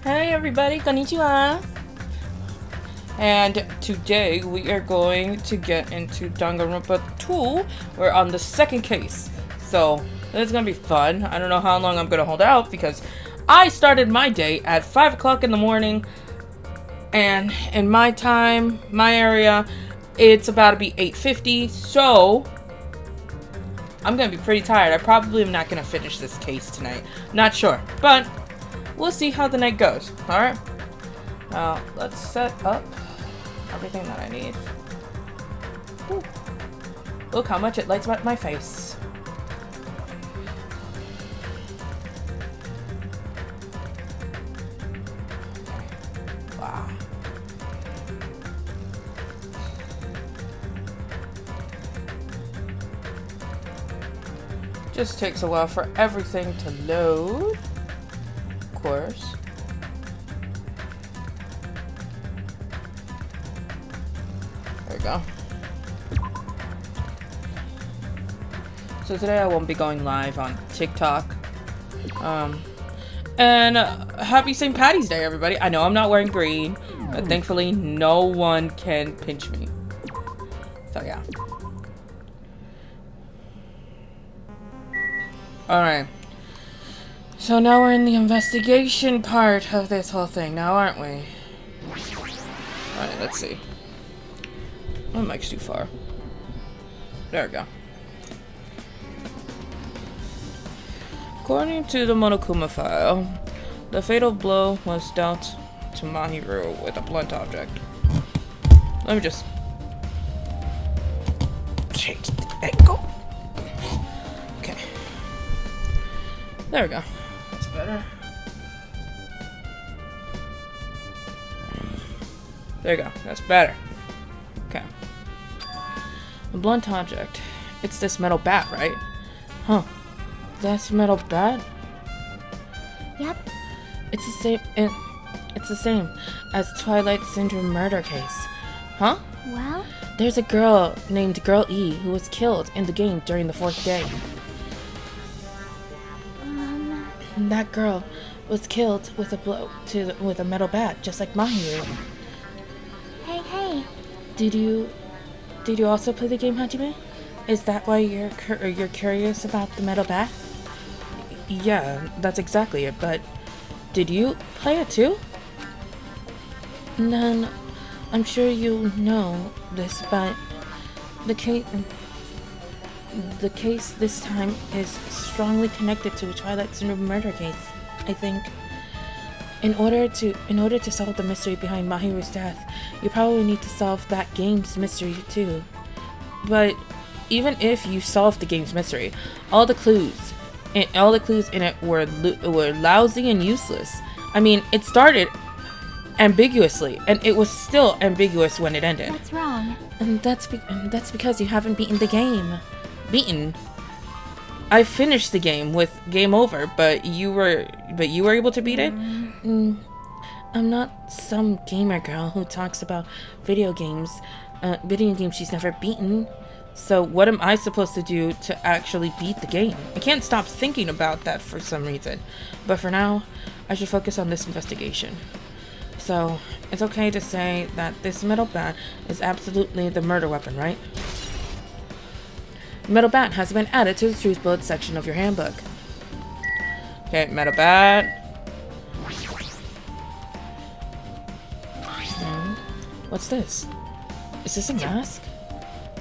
Hey everybody, konnichiwa! And today we are going to get into Danganronpa 2. We're on the second case. So, this is gonna be fun. I don't know how long I'm gonna hold out because I started my day at 5 o'clock in the morning. And in my time, my area, it's about to be 8:50. So, I'm gonna be pretty tired. I probably am not gonna finish this case tonight. Not sure. But we'll see how the night goes. Alright? Now, let's set up everything that I need. Ooh. Look how much it lights up my face. Wow. Just takes a while for everything to load. Of course. There we go. So today I won't be going live on TikTok. And happy St. Patty's Day, everybody. I know I'm not wearing green, but thankfully no one can pinch me. So yeah. Alright. So now we're in the investigation part of this whole thing now, aren't we? Alright, let's see. My mic's too far. There we go. According to the Monokuma file, the fatal blow was dealt to Mahiru with a blunt object. Let me just change the angle. Okay. There we go. That's better. There you go. That's better. Okay. A blunt object. It's this metal bat, right? Huh. That's metal bat? Yep. It's the same. It's the same as Twilight Syndrome murder case. Huh? Well? There's a girl named Girl E who was killed in the game during the 4th day. And that girl was killed with a blow with a metal bat, just like Mahiru. Hey. Did you also play the game, Hajime? Is that why you're curious about the metal bat? Yeah, that's exactly it. But did you play it too? None. I'm sure you know this, but the case this time is strongly connected to a Twilight Syndrome murder case. I think. In order to solve the mystery behind Mahiru's death, you probably need to solve that game's mystery too. But even if you solved the game's mystery, all the clues in it were lousy and useless. I mean, it started ambiguously, and it was still ambiguous when it ended. What's wrong? And that's because you haven't beaten the game. Beaten? I finished the game with game over, but you were able to beat it? I'm not some gamer girl who talks about video games she's never beaten. So what am I supposed to do to actually beat the game? I can't stop thinking about that for some reason. But for now, I should focus on this investigation. So, it's okay to say that this metal bat is absolutely the murder weapon, right? Metal bat has been added to the Truth Bullet section of your handbook. Okay, metal bat. What's this? Is this a mask?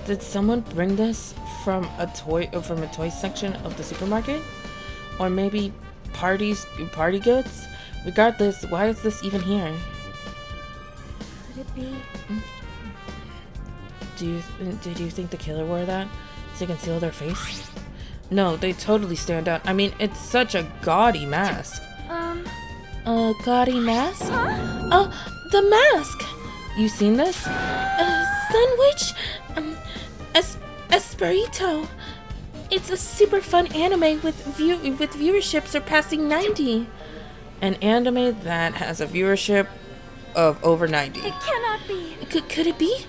Did someone bring this from a toy section of the supermarket? Or maybe party goods? Regardless, why is this even here? Could it be? Did you think the killer wore that to conceal their face? No, they totally stand out. I mean, it's such a gaudy mask. A gaudy mask? Huh? Oh, the mask! You seen this? Sandwich? Esperito. It's a super fun anime with viewership surpassing 90. An anime that has a viewership of over 90. It cannot be. Could it be?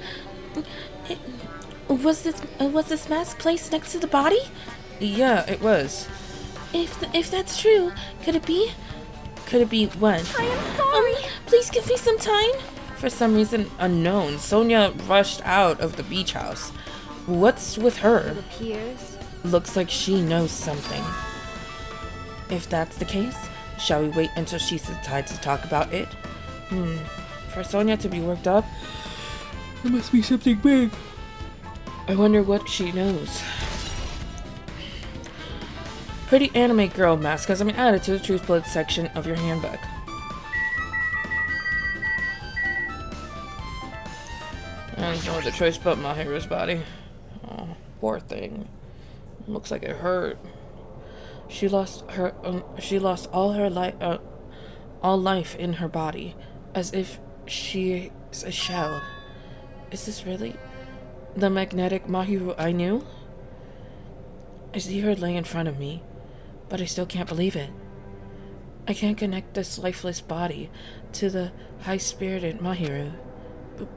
Was this mask placed next to the body? Yeah, it was. If that's true, could it be? Could it be what? I am sorry. Please give me some time. For some reason unknown, Sonia rushed out of the beach house. What's with her? It appears. Looks like she knows something. If that's the case, shall we wait until she decides to talk about it? For Sonia to be worked up, it must be something big. I wonder what she knows. Pretty anime girl mask has been added to the Truth Bullet section of your handbook. There's no other choice but Mahiru's body. Oh, poor thing. Looks like it hurt. She lost all life in her body, as if she's a shell. Is this really the magnetic Mahiru I knew? I see her lay in front of me, but I still can't believe it. I can't connect this lifeless body to the high-spirited Mahiru,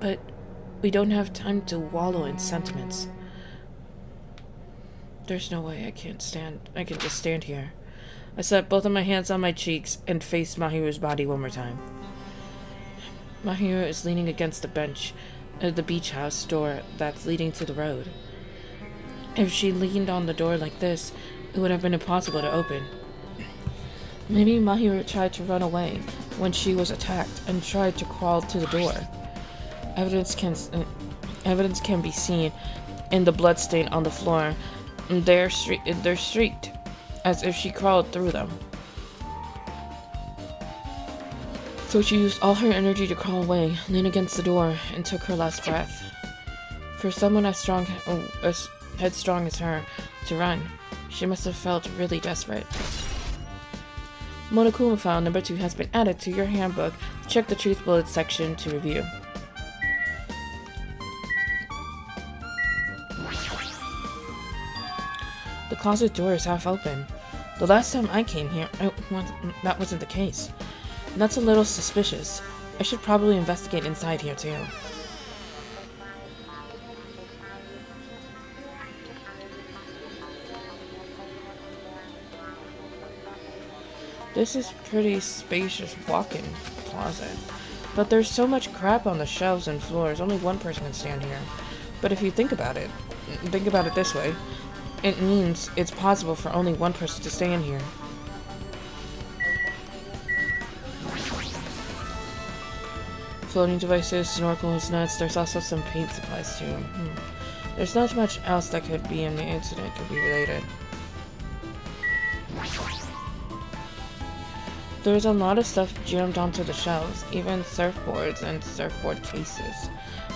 but we don't have time to wallow in sentiments. There's no way I can just stand here. I set both of my hands on my cheeks and faced Mahiru's body one more time. Mahiru is leaning against the bench at the beach house door that's leading to the road. If she leaned on the door like this, it would have been impossible to open. Maybe Mahiru tried to run away when she was attacked and tried to crawl to the door. Evidence can be seen in the bloodstain on the floor. They're streaked, as if she crawled through them. So she used all her energy to crawl away, lean against the door, and took her last breath. For someone as headstrong as her to run, she must have felt really desperate. Monokuma file number 2 has been added to your handbook. Check the Truth Bullet section to review. The closet door is half open. The last time I came here, that wasn't the case. That's a little suspicious. I should probably investigate inside here too. This is pretty spacious walk-in closet. But there's so much crap on the shelves and floors, only one person can stand here. But if you think about it this way, it means it's possible for only one person to stay in here. Floating devices, snorkels, nets, there's also some paint supplies too. There's not much else that could be in the incident could be related. There's a lot of stuff jammed onto the shelves, even surfboards and surfboard cases.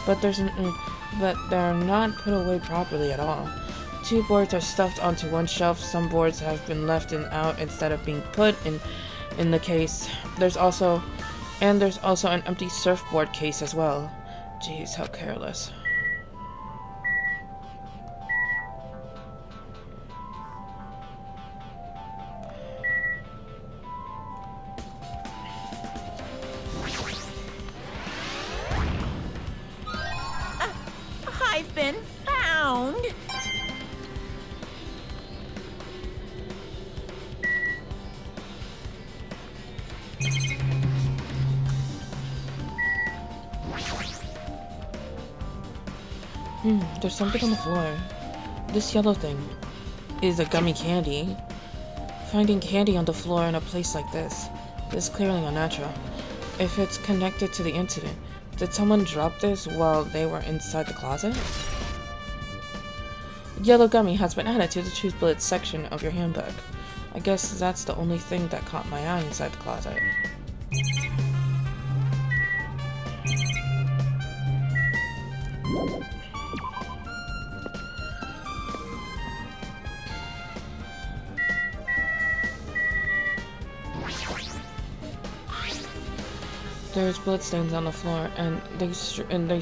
But they're not put away properly at all. 2 boards are stuffed onto one shelf. Some boards have been left out instead of being put in the case. There's also an empty surfboard case as well. Jeez, how careless. I've been found. There's something on the floor. This yellow thing is a gummy candy. Finding candy on the floor in a place like this is clearly unnatural. If it's connected to the incident, did someone drop this while they were inside the closet? Yellow gummy has been added to the Truth Bullet section of your handbook. I guess that's the only thing that caught my eye inside the closet. There's bloodstains on the floor, and they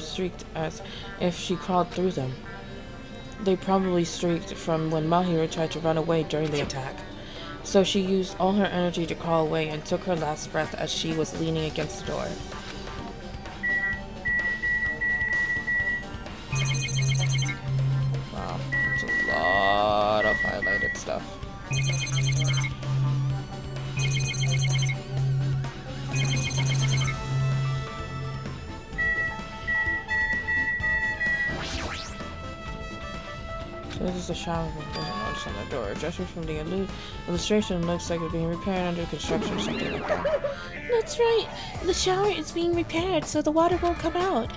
streaked as if she crawled through them. They probably streaked from when Mahiru tried to run away during the attack. So she used all her energy to crawl away and took her last breath as she was leaning against the door. Wow, it's a lot of highlighted stuff. So this is the shower room. Doesn't notice on the door. Judging from the illustration, looks like it's being repaired under construction or something like that. That's right. The shower is being repaired, so the water won't come out.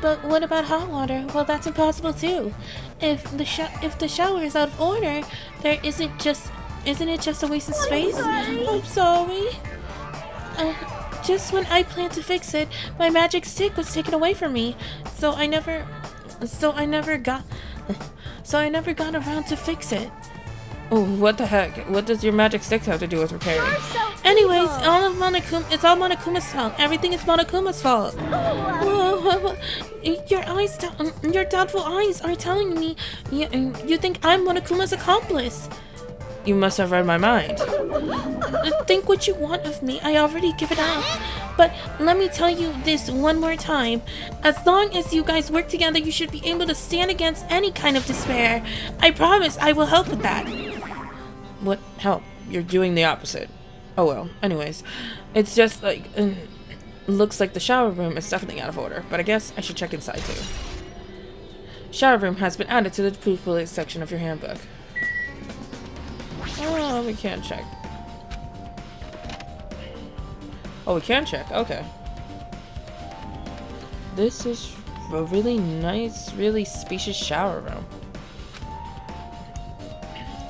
But what about hot water? Well, that's impossible too. If the shower is out of order, isn't it just a waste of space? I'm sorry. Just when I planned to fix it, my magic stick was taken away from me. So I never got around to fix it. Oh, what the heck? What does your magic stick have to do with repairing? Anyways, it's all Monokuma's fault. Everything is Monokuma's fault. Your doubtful eyes are telling me you think I'm Monokuma's accomplice. You must have read my mind. Think what you want of me. I already give it up. But let me tell you this one more time. As long as you guys work together, you should be able to stand against any kind of despair. I promise I will help with that. What help? You're doing the opposite. Oh well. Anyways, it's just like looks like the shower room is definitely out of order, but I guess I should check inside too. Shower room has been added to the proof section of your handbook. Oh, we can't check. Oh, we can check. Okay. This is a really nice, really spacious shower room.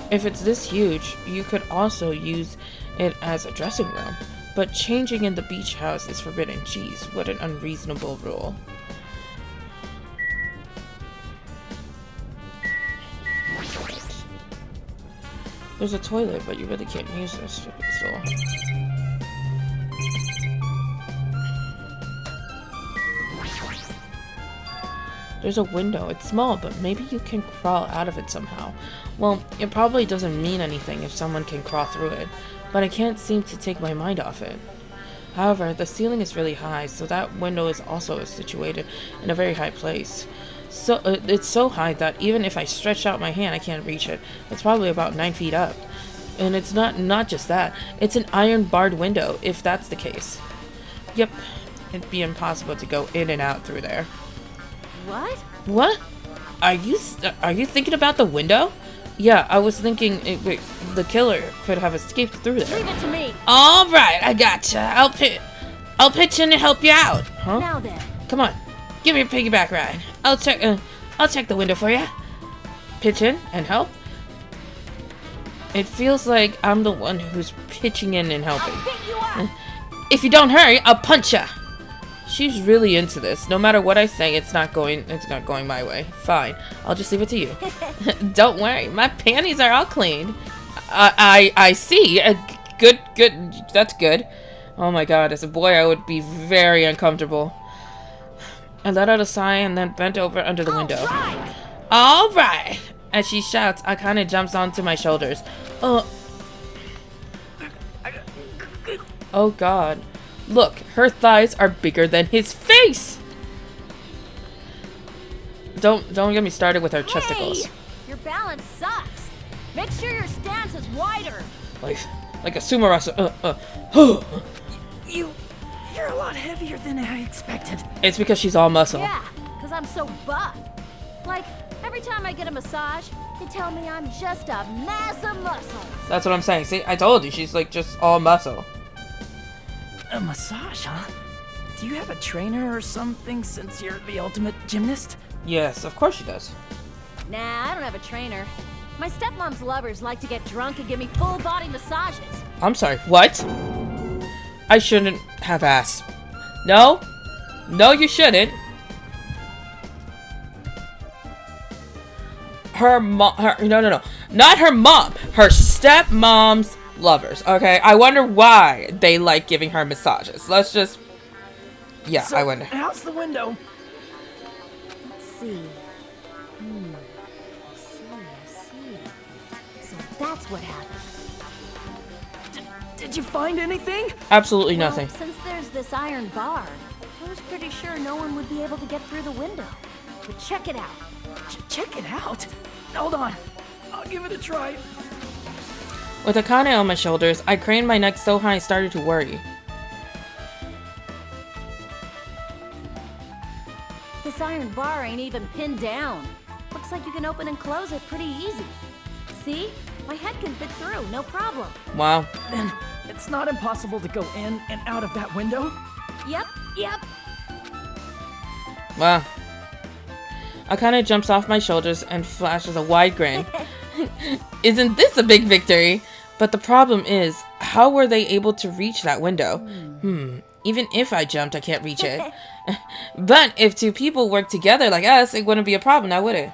If it's this huge, you could also use it as a dressing room. But changing in the beach house is forbidden. Jeez, what an unreasonable rule. There's a toilet, but you really can't use this stupid store. There's a window. It's small, but maybe you can crawl out of it somehow. Well, it probably doesn't mean anything if someone can crawl through it, but I can't seem to take my mind off it. However, the ceiling is really high, so that window is also situated in a very high place. So it's so high that even if I stretch out my hand, I can't reach it. It's probably about 9 feet up. And it's not just that. It's an iron barred window, if that's the case. Yep, it'd be impossible to go in and out through there. What? What? Are you thinking about the window? Yeah, I was thinking the killer could have escaped through there. Leave it to me. All right, I gotcha. I'll pitch in and help you out. Huh? Now then. Come on, give me a piggyback ride. I'll check the window for you. Pitch in and help. It feels like I'm the one who's pitching in and helping. I'll pick you up. If you don't hurry, I'll punch ya. She's really into this. No matter what I say, it's not going my way. Fine, I'll just leave it to you. Don't worry, my panties are all clean. I see. Good. That's good. Oh my god, as a boy, I would be very uncomfortable. I let out a sigh and then bent over under the window. All right. As she shouts, Akane jumps onto my shoulders. Oh god. Look, her thighs are bigger than his face! Don't get me started with her chesticles. Your balance sucks. Make sure your stance is wider. Like a sumo wrestler. You're a lot heavier than I expected. It's because she's all muscle. Yeah, because I'm so buff. Like, every time I get a massage, they tell me I'm just a mass of muscles. That's what I'm saying. See, I told you, she's like just all muscle. A massage, huh? Do you have a trainer or something since you're the ultimate gymnast? Yes, of course she does. Nah, I don't have a trainer. My stepmom's lovers like to get drunk and give me full body massages. I'm sorry, what? I shouldn't have asked. No, you shouldn't. No, not her mom. Her stepmom's lovers. Okay, I wonder why they like giving her massages. Let's just. Yeah, So, I wonder. How's the window? Let's see. I see. So that's what happened. Did you find anything? Absolutely Well, nothing. since there's this iron bar, I was pretty sure no one would be able to get through the window. But check it out. Check it out. Hold on. I'll give it a try. With Akane on my shoulders, I craned my neck so high I started to worry. This iron bar ain't even pinned down. Looks looks like you can open and close it pretty easy. See? My head can fit through, no problem. Wow. Then it's not impossible to go in and out of that window? Yep. Wow. Akane jumps off my shoulders and flashes a wide grin. Isn't this a big victory? But the problem is, how were they able to reach that window? Even if I jumped, I can't reach it. But if two people work together like us, it wouldn't be a problem, now would it?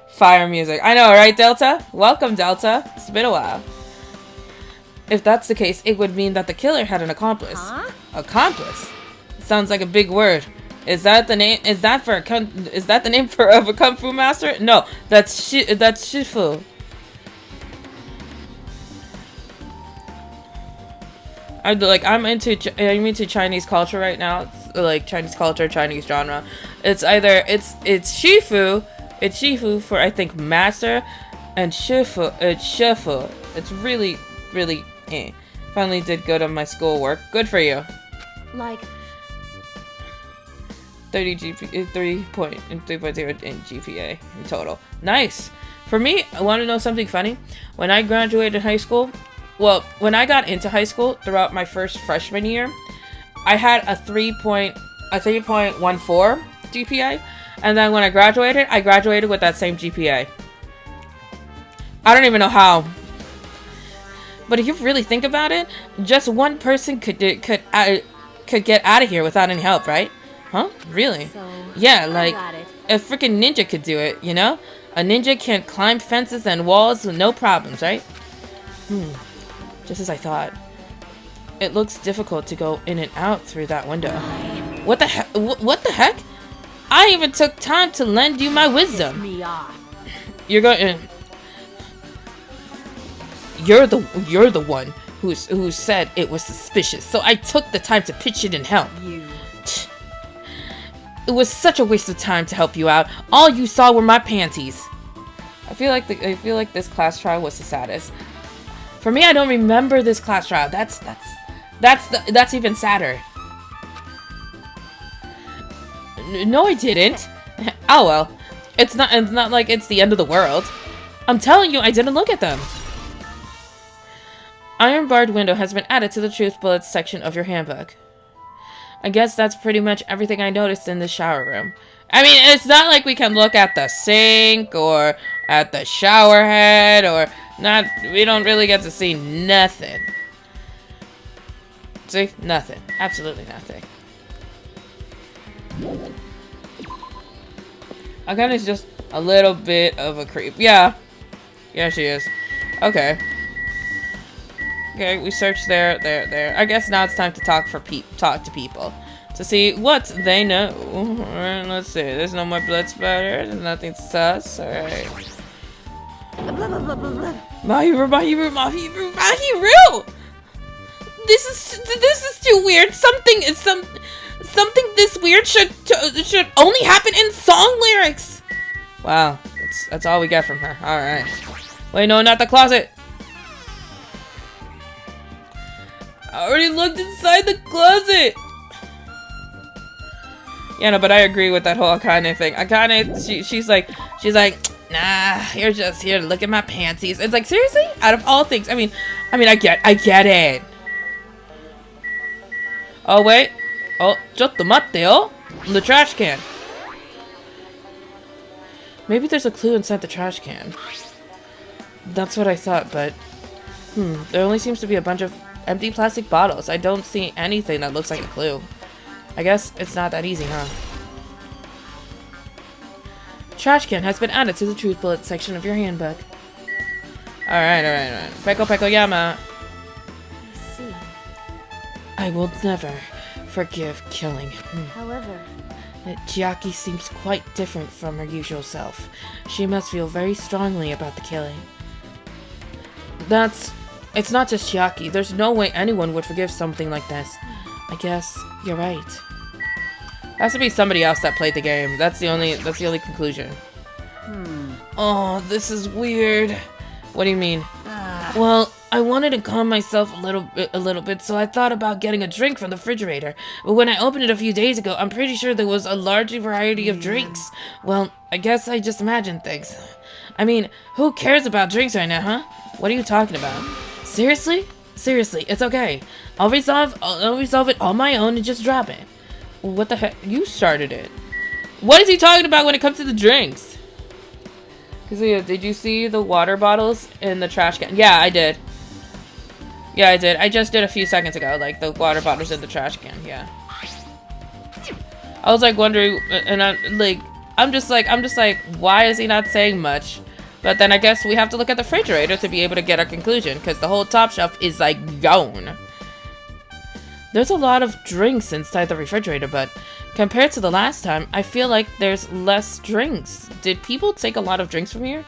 Fire music. I know, right, Delta? Welcome, Delta. It's been a while. If that's the case, it would mean that the killer had an accomplice. Huh? Accomplice? Sounds like a big word. Is that the name? Is that the name of a kung fu master? No, that's Shifu. I'm into Chinese culture right now. It's like Chinese culture, Chinese genre. It's either it's Shifu for I think master, and Shifu it's Shifu. It's really Finally did good on my schoolwork. Good for you. Like, 3.0 in GPA in total. Nice. For me, I want to know something funny. When I graduated high school, well, when I got into high school throughout my first freshman year, I had a 3.14 GPA, and then when I graduated with that same GPA. I don't even know how. But if you really think about it, just one person could get out of here without any help, right? Huh? Really? so Yeah, I like got it. a freaking ninja could do it, you know? A ninja can climb fences and walls with no problems, right? Just as I thought. It looks difficult to go in and out through that window. What the heck? What the heck? I even took time to lend you my wisdom. Me off. You're the one who said it was suspicious, so I took the time to pitch in and help. You. It was such a waste of time to help you out. All you saw were my panties. I feel like this class trial was the saddest. For me, I don't remember this class trial. That's even sadder. No, I didn't. Oh well. It's not like it's the end of the world. I'm telling you, I didn't look at them. Iron barred window has been added to the truth bullets section of your handbook. I guess that's pretty much everything I noticed in the shower room. I mean, it's not like we can look at the sink or at the shower head or not. We don't really get to see nothing. See? Nothing. Absolutely nothing. Akane's just a little bit of a creep. Yeah. Yeah, she is. Okay. Okay, we searched there. I guess now it's time to talk to people to see what they know. Alright, let's see. There's no more blood splatter. There's nothing sus. Alright. Mahiru! This is too weird. Something this weird should only happen in song lyrics. Wow, that's all we get from her. All right. Wait, no, not the closet. I already looked inside the closet. Yeah, no, but I agree with that whole Akane thing. Akane, she's like, nah, you're just here to look at my panties. It's like, seriously? Out of all things, I mean, I get it. Oh wait, oh, chotto matte yo, the trash can. Maybe there's a clue inside the trash can. That's what I thought, but there only seems to be a bunch of empty plastic bottles. I don't see anything that looks like a clue. I guess it's not that easy, huh? Trash can has been added to the truth bullet section of your handbook. Alright. Peko Yama. I see. I will never forgive killing. However, Chiaki seems quite different from her usual self. She must feel very strongly about the killing. It's not just Chiaki. There's no way anyone would forgive something like this. I guess you're right. Has to be somebody else that played the game. That's the only conclusion. Oh, this is weird. What do you mean? Well, I wanted to calm myself a little bit, so I thought about getting a drink from the refrigerator. But when I opened it a few days ago, I'm pretty sure there was a large variety of drinks. Well, I guess I just imagined things. I mean, who cares about drinks right now, huh? What are you talking about? Seriously? Seriously, it's okay. I'll resolve it on my own and just drop it. What the heck? You started it. What is he talking about when it comes to the drinks? Kazuya, did you see the water bottles in the trash can? Yeah, I did. Yeah, I did. I just did a few seconds ago, like the water bottles in the trash can. Yeah. I was like wondering, and I'm just like, why is he not saying much? But then I guess we have to look at the refrigerator to be able to get our conclusion, because the whole top shelf is like gone. There's a lot of drinks inside the refrigerator, but compared to the last time, I feel like there's less drinks. Did people take a lot of drinks from here?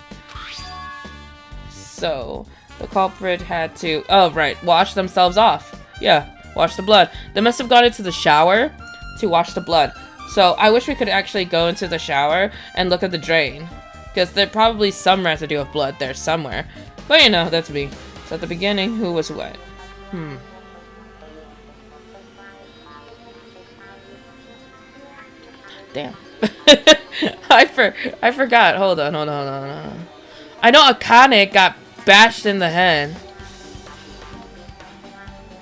So, the culprit had to, oh right, wash themselves off. Yeah, wash the blood. They must have gone into the shower to wash the blood. So, I wish we could actually go into the shower and look at the drain. Because there's probably some residue of blood there somewhere. But you know, that's me. So at the beginning, who was wet? Damn. I forgot. Hold on. I know Akane got bashed in the head.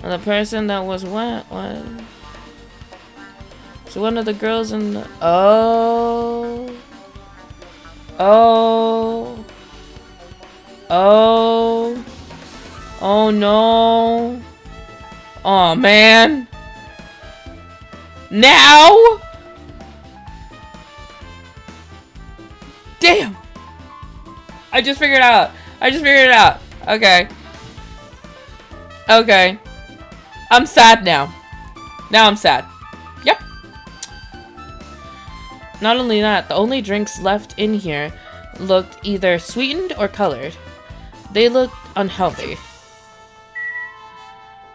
And the person that was wet was... So one of the girls in the... Oh no. Oh man. Now? Damn. I just figured it out. Okay. I'm sad now. Now I'm sad. Yep. Not only that, the only drinks left in here looked either sweetened or colored. They looked unhealthy.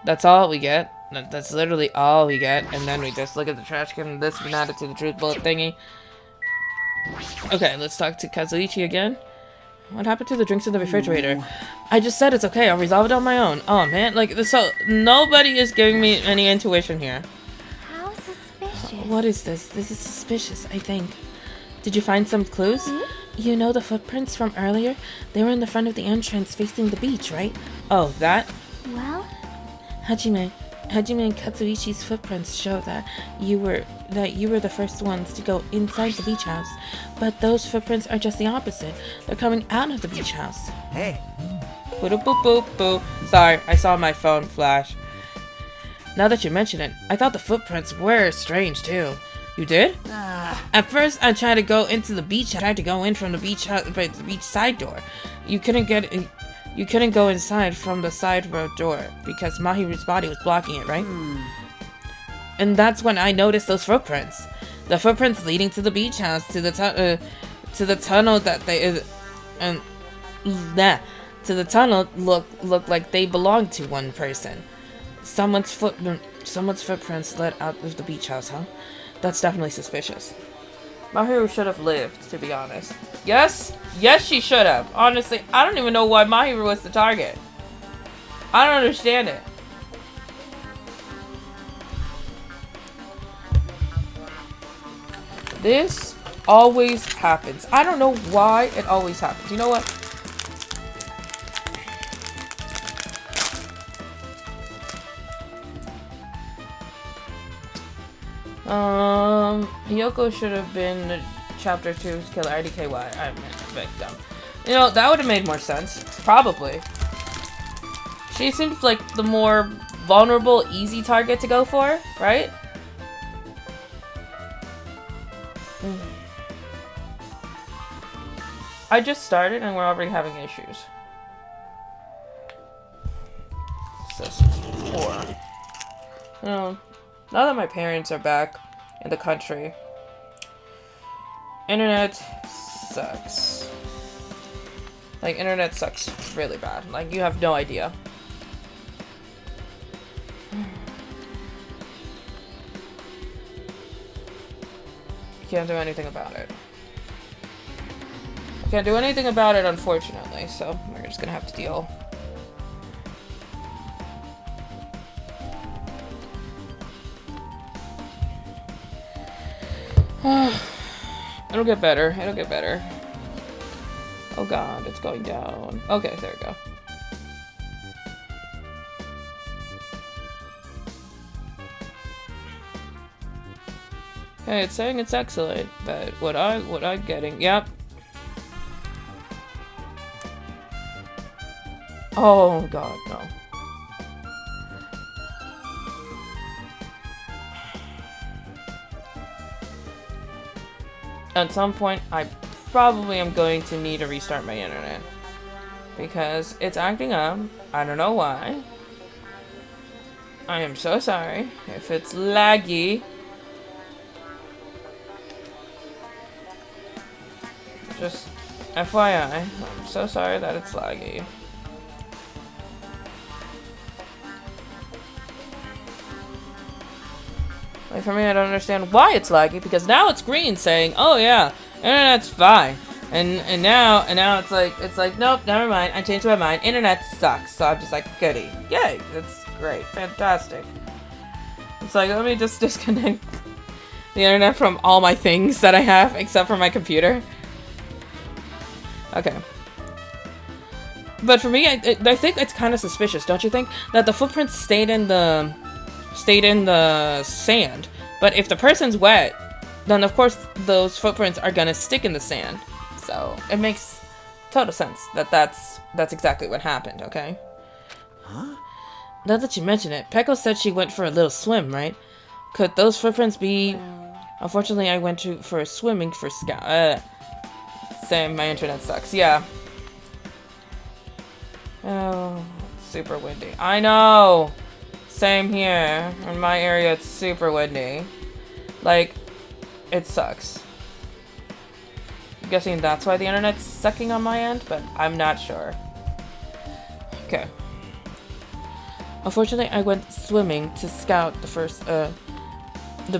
That's all we get. That's literally all we get. And then we just look at the trash can and this and add it to the truth bullet thingy. Okay, let's talk to Kazuichi again. What happened to the drinks in the refrigerator? I just said it's okay. I'll resolve it on my own. Oh man, like, so nobody is giving me any intuition here. How suspicious. What is this? This is suspicious, I think. Did you find some clues? You know the footprints from earlier? They were in the front of the entrance facing the beach, right? Oh, that? Well, Hajime and Katsuichi's footprints show that you were the first ones to go inside the beach house. But those footprints are just the opposite. They're coming out of the beach house. Hey. Boop boop boop boop. Sorry, I saw my phone flash. Now that you mention it, I thought the footprints were strange too. You did? At first, I tried to go into the beach. I tried to go in from the beach house, but the beach side door. You couldn't get in. You couldn't go inside from the side road door because Mahiru's body was blocking it, right? And that's when I noticed those footprints. The footprints leading to the beach house, to the tunnel that they to the tunnel look like they belonged to one person. Someone's footprints led out of the beach house, huh? That's definitely suspicious. Mahiru should have lived, to be honest. Yes, she should have. Honestly, I don't even know why Mahiru was the target. I don't understand it. This always happens. I don't know why it always happens. You know what? Hiyoko should have been Chapter 2's killer. IDKY. I meant victim. You know, that would have made more sense. Probably. She seems like the more vulnerable, easy target to go for, right? I just started and we're already having issues. Says 4. You know, now that my parents are back in the country, internet sucks. Like, internet sucks really bad. Like, you have no idea. Can't do anything about it. Can't do anything about it, unfortunately, so we're just gonna have to deal It'll get better. It'll get better. Oh god, it's going down. Okay, there we go. Hey, it's saying it's excellent, but what I'm getting, yep. Oh god, no. At some point, I probably am going to need to restart my internet. Because it's acting up. I don't know why. I am so sorry if it's laggy. Just FYI, I'm so sorry that it's laggy. Like for me, I don't understand why it's laggy because now it's green saying, "Oh yeah, internet's fine," and now it's like nope, never mind. I changed my mind. Internet sucks. So I'm just like, goody, yay, that's great, fantastic. It's like let me just disconnect the internet from all my things that I have except for my computer. Okay. But for me, I think it's kind of suspicious, don't you think? That the footprints stayed in the sand. But if the person's wet, then of course those footprints are gonna stick in the sand. So it makes total sense that that's exactly what happened, okay? Huh? Now that you mention it, Peko said she went for a little swim, right? Could those footprints be... Unfortunately, I went for swimming for scout. Same, my internet sucks. Yeah. Oh, super windy. I know! Same here. In my area, it's super windy. Like, it sucks. I'm guessing that's why the internet's sucking on my end, but I'm not sure. Okay. Unfortunately, I went swimming to scout the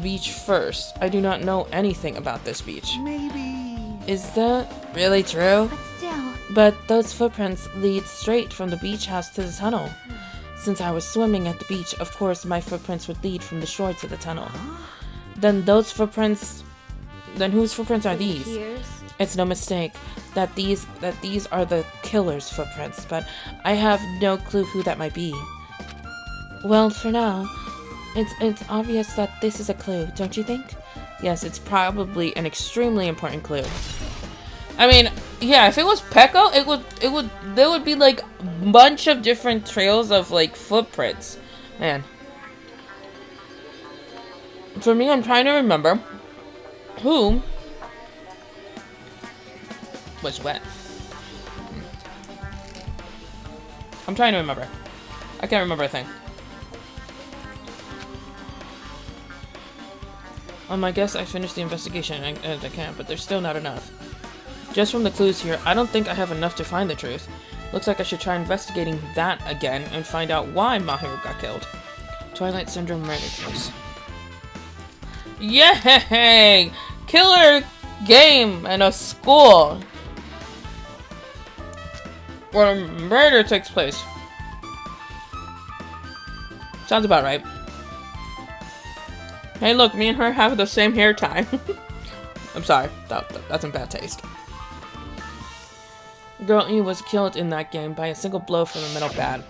beach first. I do not know anything about this beach. Maybe. Is that really true? But still, But those footprints lead straight from the beach house to the tunnel. Since I was swimming at the beach, of course my footprints would lead from the shore to the tunnel. Then whose footprints are these? tears. It's no mistake that these are the killer's footprints, but I have no clue who that might be. Well, for now, it's obvious that this is a clue, don't you think? Yes, it's probably an extremely important clue. I mean, yeah, if it was Peko, there would be like a bunch of different trails of like footprints. Man. For me, I'm trying to remember who was wet. I'm trying to remember. I can't remember a thing. I guess I finished the investigation at the camp, but there's still not enough. Just from the clues here, I don't think I have enough to find the truth. Looks like I should try investigating that again and find out why Mahiru got killed. Twilight Syndrome murder case. Yay! Killer game and a school where murder takes place. Sounds about right. Hey look, me and her have the same hair tie. I'm sorry, that's in bad taste. Girl E was killed in that game by a single blow from a metal bat.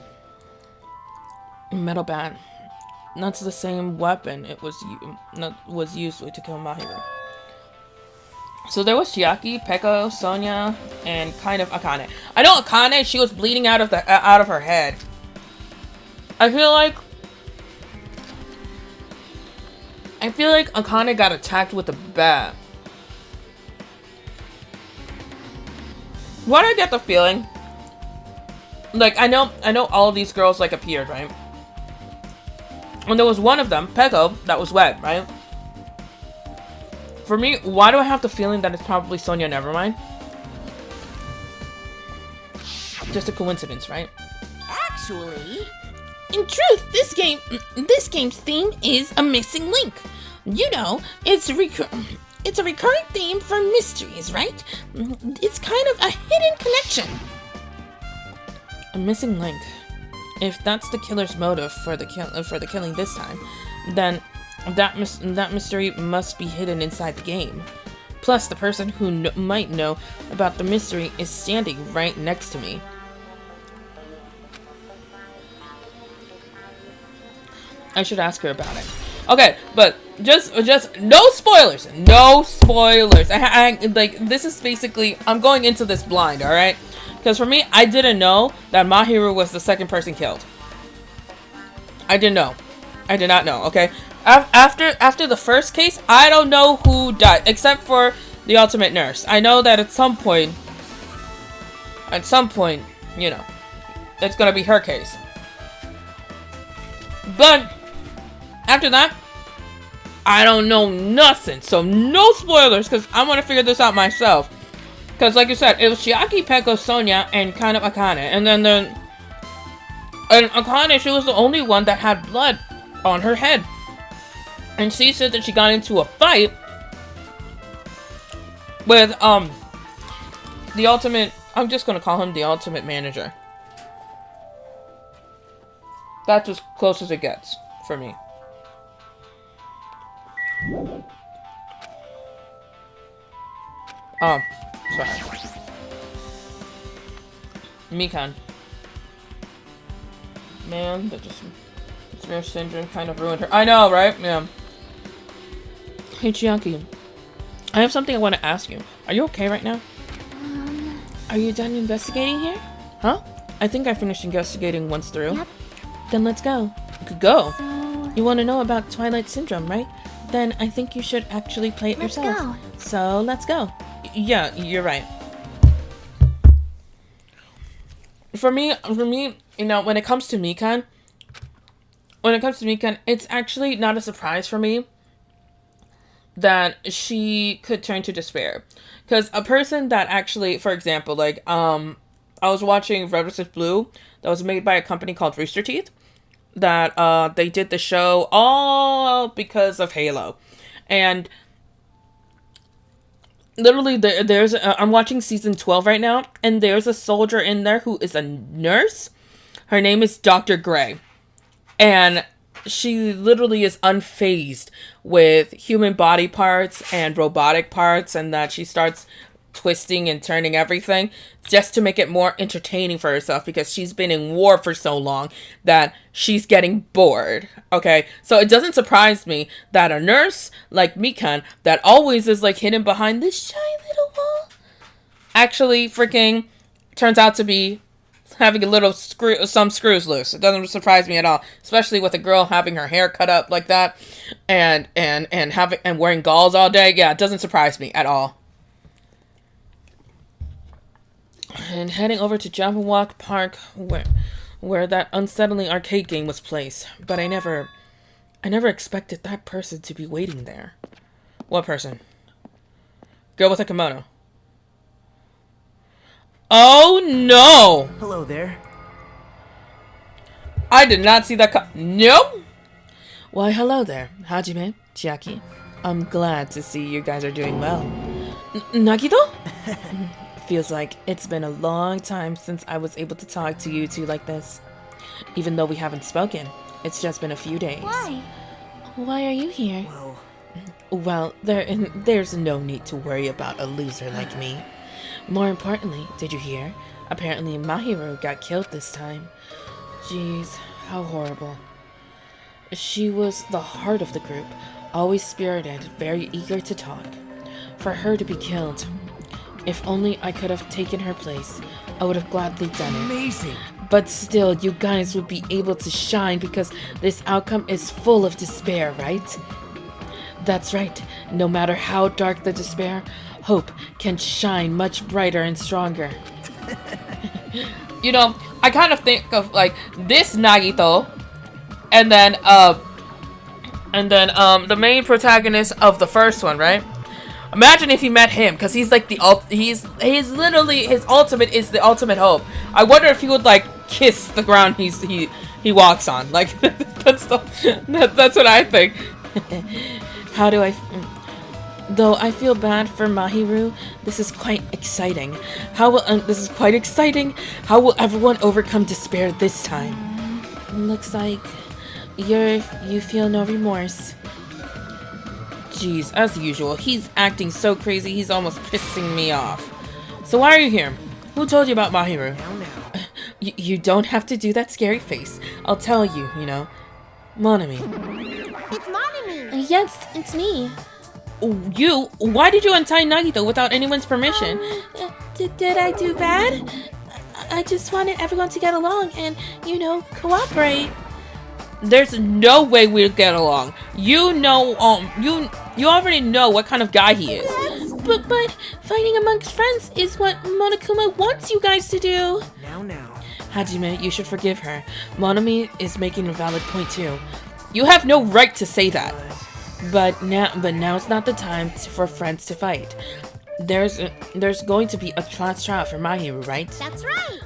Metal bat. Not the same weapon it was used to kill Mahiru. So there was Chiaki, Peko, Sonia, and kind of Akane. I know Akane, she was bleeding out of her head. I feel like Akane got attacked with a bat. What I get the feeling, like I know all of these girls like appeared, right? And there was one of them, Peko, that was wet, right? For me, why do I have the feeling that it's probably Sonia? Nevermind. Just a coincidence, right? Actually, In truth, this game's theme is a missing link. You know, it's a recurring theme for mysteries, right? It's kind of a hidden connection. A missing link. If that's the killer's motive for the killing this time, then that mystery must be hidden inside the game. Plus, the person who might know about the mystery is standing right next to me. I should ask her about it. Okay, but just no spoilers. No spoilers. I like, this is basically, I'm going into this blind, all right? Because for me, I didn't know that Mahiru was the second person killed. I didn't know. I did not know, okay? After the first case, I don't know who died, except for the ultimate nurse. I know that at some point, you know, it's gonna be her case. But after that, I don't know nothing. So no spoilers, because I want to figure this out myself. Because like I said, it was Chiaki, Peko, Sonia, and kind of Akane. And then and Akane, she was the only one that had blood on her head. And she said that she got into a fight with, the ultimate, I'm just going to call him the ultimate manager. That's as close as it gets for me. Oh, sorry. Mikan. Man, that just... Rare syndrome kind of ruined her. I know, right? Yeah. Hey, Chiaki. I have something I want to ask you. Are you okay right now? Are you done investigating here? Huh? I think I finished investigating once through. Yep. Then let's go. You could go. So, You want to know about Twilight Syndrome, right? Then I think you should actually play it let's yourself. go. So, let's go. Yeah, you're right. For me, you know, when it comes to Mikan, it's actually not a surprise for me that she could turn to despair. Because a person that actually, for example, like, I was watching Red vs. Blue that was made by a company called Rooster Teeth. That, they did the show all because of Halo. And literally, I'm watching season 12 right now, and there's a soldier in there who is a nurse. Her name is Dr. Gray. And she literally is unfazed with human body parts and robotic parts, and that she starts twisting and turning everything just to make it more entertaining for herself, because she's been in war for so long that she's getting bored. Okay, so it doesn't surprise me that a nurse like Mikan, that always is like hidden behind this shy little wall, actually freaking turns out to be having a little some screws loose. It doesn't surprise me at all, especially with a girl having her hair cut up like that and wearing gauze all day. Yeah, it doesn't surprise me at all. And heading over to Jump and Walk Park, where that unsettling arcade game was placed. But I never expected that person to be waiting there. What person? Girl with a kimono. Oh no! Hello there. I did not see that Nope! Why, hello there, Hajime, Chiaki. I'm glad to see you guys are doing well. Nagito? Feels like it's been a long time since I was able to talk to you two like this. Even though we haven't spoken, it's just been a few days. Why? Why are you here? Well, There's no need to worry about a loser like me. More importantly, did you hear? Apparently Mahiru got killed this time. Jeez, how horrible. She was the heart of the group, always spirited, very eager to talk. For her to be killed, if only I could have taken her place, I would have gladly done it. amazing. But still, you guys would be able to shine because this outcome is full of despair, right? That's right. No matter how dark the despair, hope can shine much brighter and stronger. You know, I kind of think of like this Nagito, and then the main protagonist of the first one, right? Imagine if he met him, because he's like he's literally, his ultimate is the ultimate hope. I wonder if he would like kiss the ground he walks on. Like that's what I think. Though I feel bad for Mahiru, this is quite exciting. How will everyone overcome despair this time? Looks like you feel no remorse. jeez, as usual, he's acting so crazy, he's almost pissing me off. So why are you here? Who told you about Mahiru? You don't have to do that scary face. I'll tell you, you know. Monami. It's Monami. Yes, it's me. You? Why did you untie Nagito without anyone's permission? Did I do bad? I just wanted everyone to get along and, you know, cooperate. There's no way we'll get along. You know, you already know what kind of guy he is. But fighting amongst friends is what Monokuma wants you guys to do. Now. Hajime, you should forgive her. Monami is making a valid point too. You have no right to say that. But now's not the time for friends to fight. There's going to be a class trial for Mahiru, right? That's right.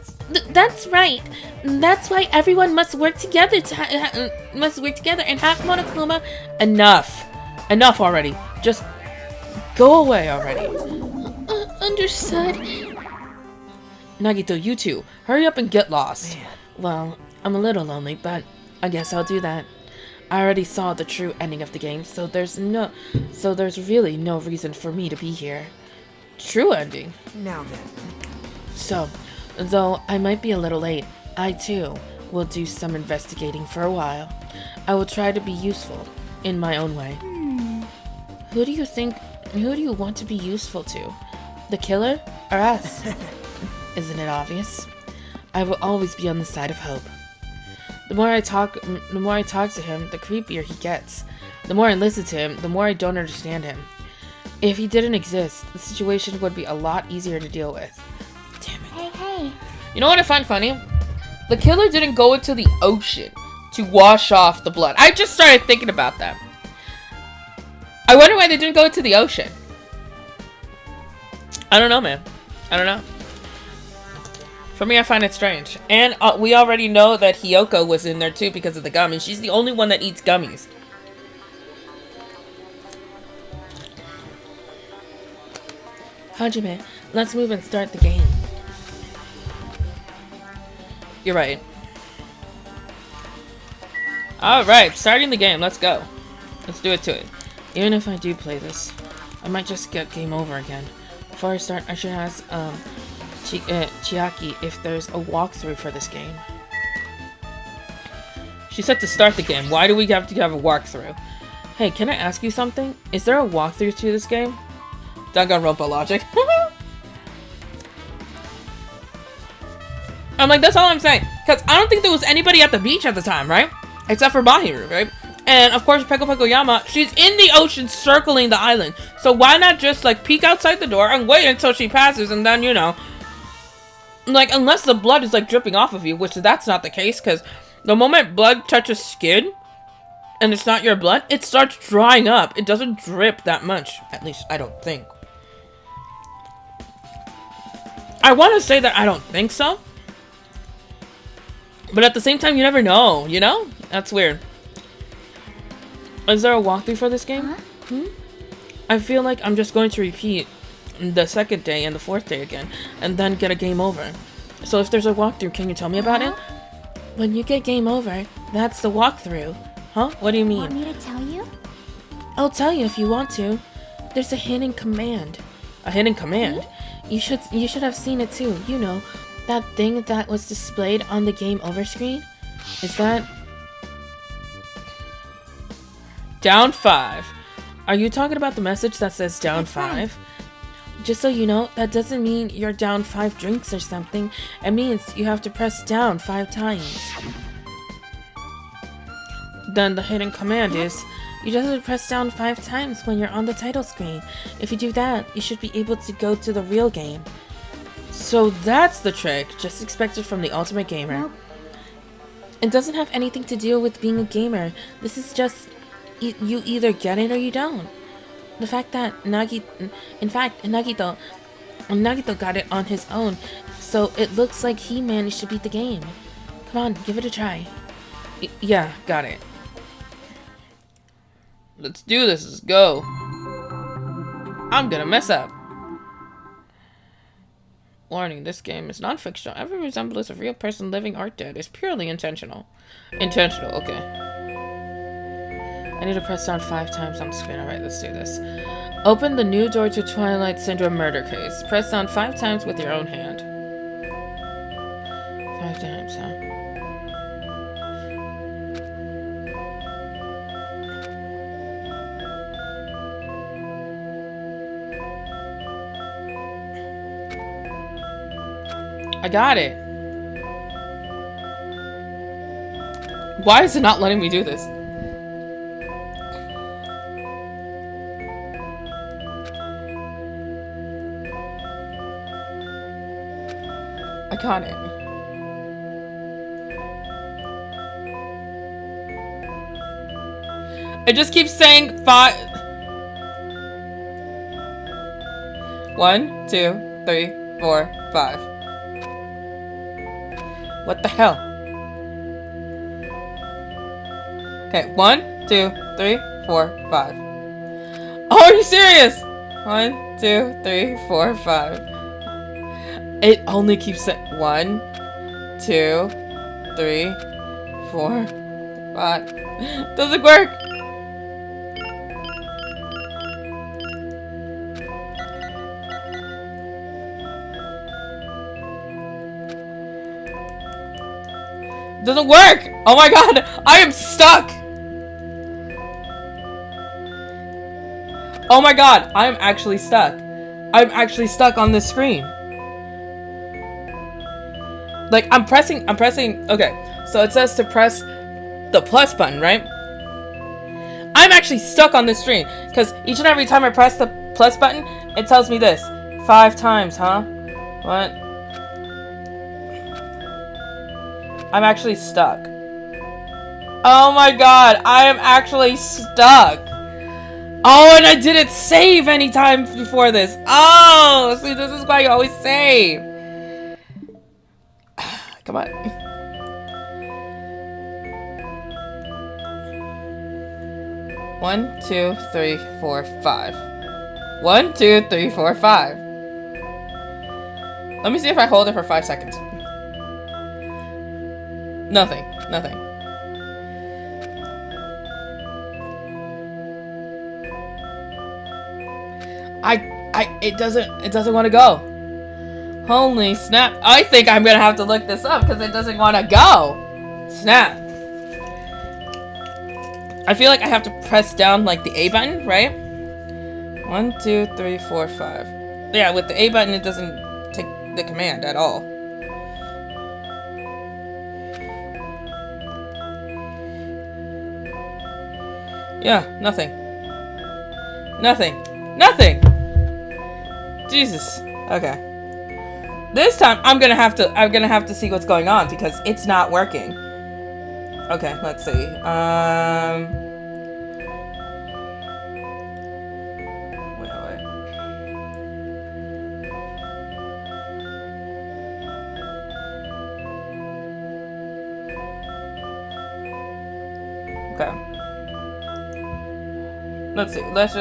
That's right. That's why everyone must work together and have Monokuma. Enough already. Just go away already. Understood. Nagito, you two, hurry up and get lost. Man. Well, I'm a little lonely, but I guess I'll do that. I already saw the true ending of the game, so there's really no reason for me to be here. True ending. Now then. So, though I might be a little late, I too will do some investigating for a while. I will try to be useful in my own way. Who do you want to be useful to? The killer or us? Isn't it obvious? I will always be on the side of hope. The more I talk to him, the creepier he gets. The more I listen to him, the more I don't understand him. If he didn't exist, the situation would be a lot easier to deal with. Damn it. Hey. You know what I find funny? The killer didn't go into the ocean to wash off the blood. I just started thinking about that. I wonder why they didn't go into the ocean. I don't know, man. I don't know. For me, I find it strange. And we already know that Hiyoko was in there too because of the gummies. She's the only one that eats gummies. Hajime, let's move and start the game. You're right. Alright, starting the game. Let's go. Let's do it to it. Even if I do play this, I might just get game over again. Before I start, I should ask Chiaki if there's a walkthrough for this game. She said to start the game. Why do we have to have a walkthrough? Hey, can I ask you something? Is there a walkthrough to this game? Danganronpa logic. I'm like, that's all I'm saying. Because I don't think there was anybody at the beach at the time, right? Except for Mahiru, right? And of course, Peko Yama, she's in the ocean circling the island. So why not just like peek outside the door and wait until she passes and then, you know, like unless the blood is like dripping off of you, which that's not the case because the moment blood touches skin and it's not your blood, it starts drying up. It doesn't drip that much. At least I don't think. I want to say that I don't think so. But at the same time, you never know, you know? That's weird. Is there a walkthrough for this game? I feel like I'm just going to repeat the second day and the fourth day again, and then get a game over. So if there's a walkthrough, can you tell me about it? When you get game over, that's the walkthrough. Huh? What do you mean? Want me to tell you? I'll tell you if you want to. There's a hidden command. A hidden command? You should have seen it too. You know, that thing that was displayed on the game over screen? Is that... Down 5. Are you talking about the message that says down 5? Just so you know, that doesn't mean you're down 5 drinks or something. It means you have to press down 5 times. Then the hidden command is... You just have to press down 5 times when you're on the title screen. If you do that, you should be able to go to the real game. So that's the trick, just expected from the ultimate gamer. Nope. It doesn't have anything to do with being a gamer. This is just... you either get it or you don't. The fact that Nagito got it on his own, so it looks like he managed to beat the game. Come on, give it a try. Yeah, got it. Let's do this, let's go. I'm gonna mess up. Warning, this game is non-fictional. Every resemblance of real person, living or dead is purely intentional. Intentional, okay. I need to press down 5 times on the screen. Alright, let's do this. Open the new door to Twilight Syndrome murder case. Press down 5 times with your own hand. 5 times, huh? I got it. Why is it not letting me do this? I got it. It just keeps saying 5. 1, 2, 3, 4, 5. What the hell? Okay, 1, 2, 3, 4, 5. Oh, are you serious? 1, 2, 3, 4, 5. It only keeps saying 1, 2, 3, 4, 5. Doesn't work. Doesn't work! Oh my god! I am stuck! Oh my god! I am actually stuck. I'm actually stuck on this screen. Like, I'm pressing, okay. So it says to press the plus button, right? I'm actually stuck on this screen. Because each and every time I press the plus button, it tells me this. 5 times, huh? What? I'm actually stuck. Oh my god, I am actually stuck. Oh, and I didn't save any time before this. Oh, see, this is why you always save. Come on. One, 2, 3, 4, 5. 1, 2, 3, 4, 5. Let me see if I hold it for 5 seconds. Nothing. Nothing. It doesn't want to go. Holy snap. I think I'm gonna have to look this up because it doesn't want to go. Snap. I feel like I have to press down like the A button, right? 1, 2, 3, 4, 5. Yeah, with the A button it doesn't take the command at all. Yeah, nothing. Nothing. Nothing! Jesus. Okay. This time I'm gonna have to see what's going on because it's not working. Okay, let's see. Wait. Okay. Let's see. Let's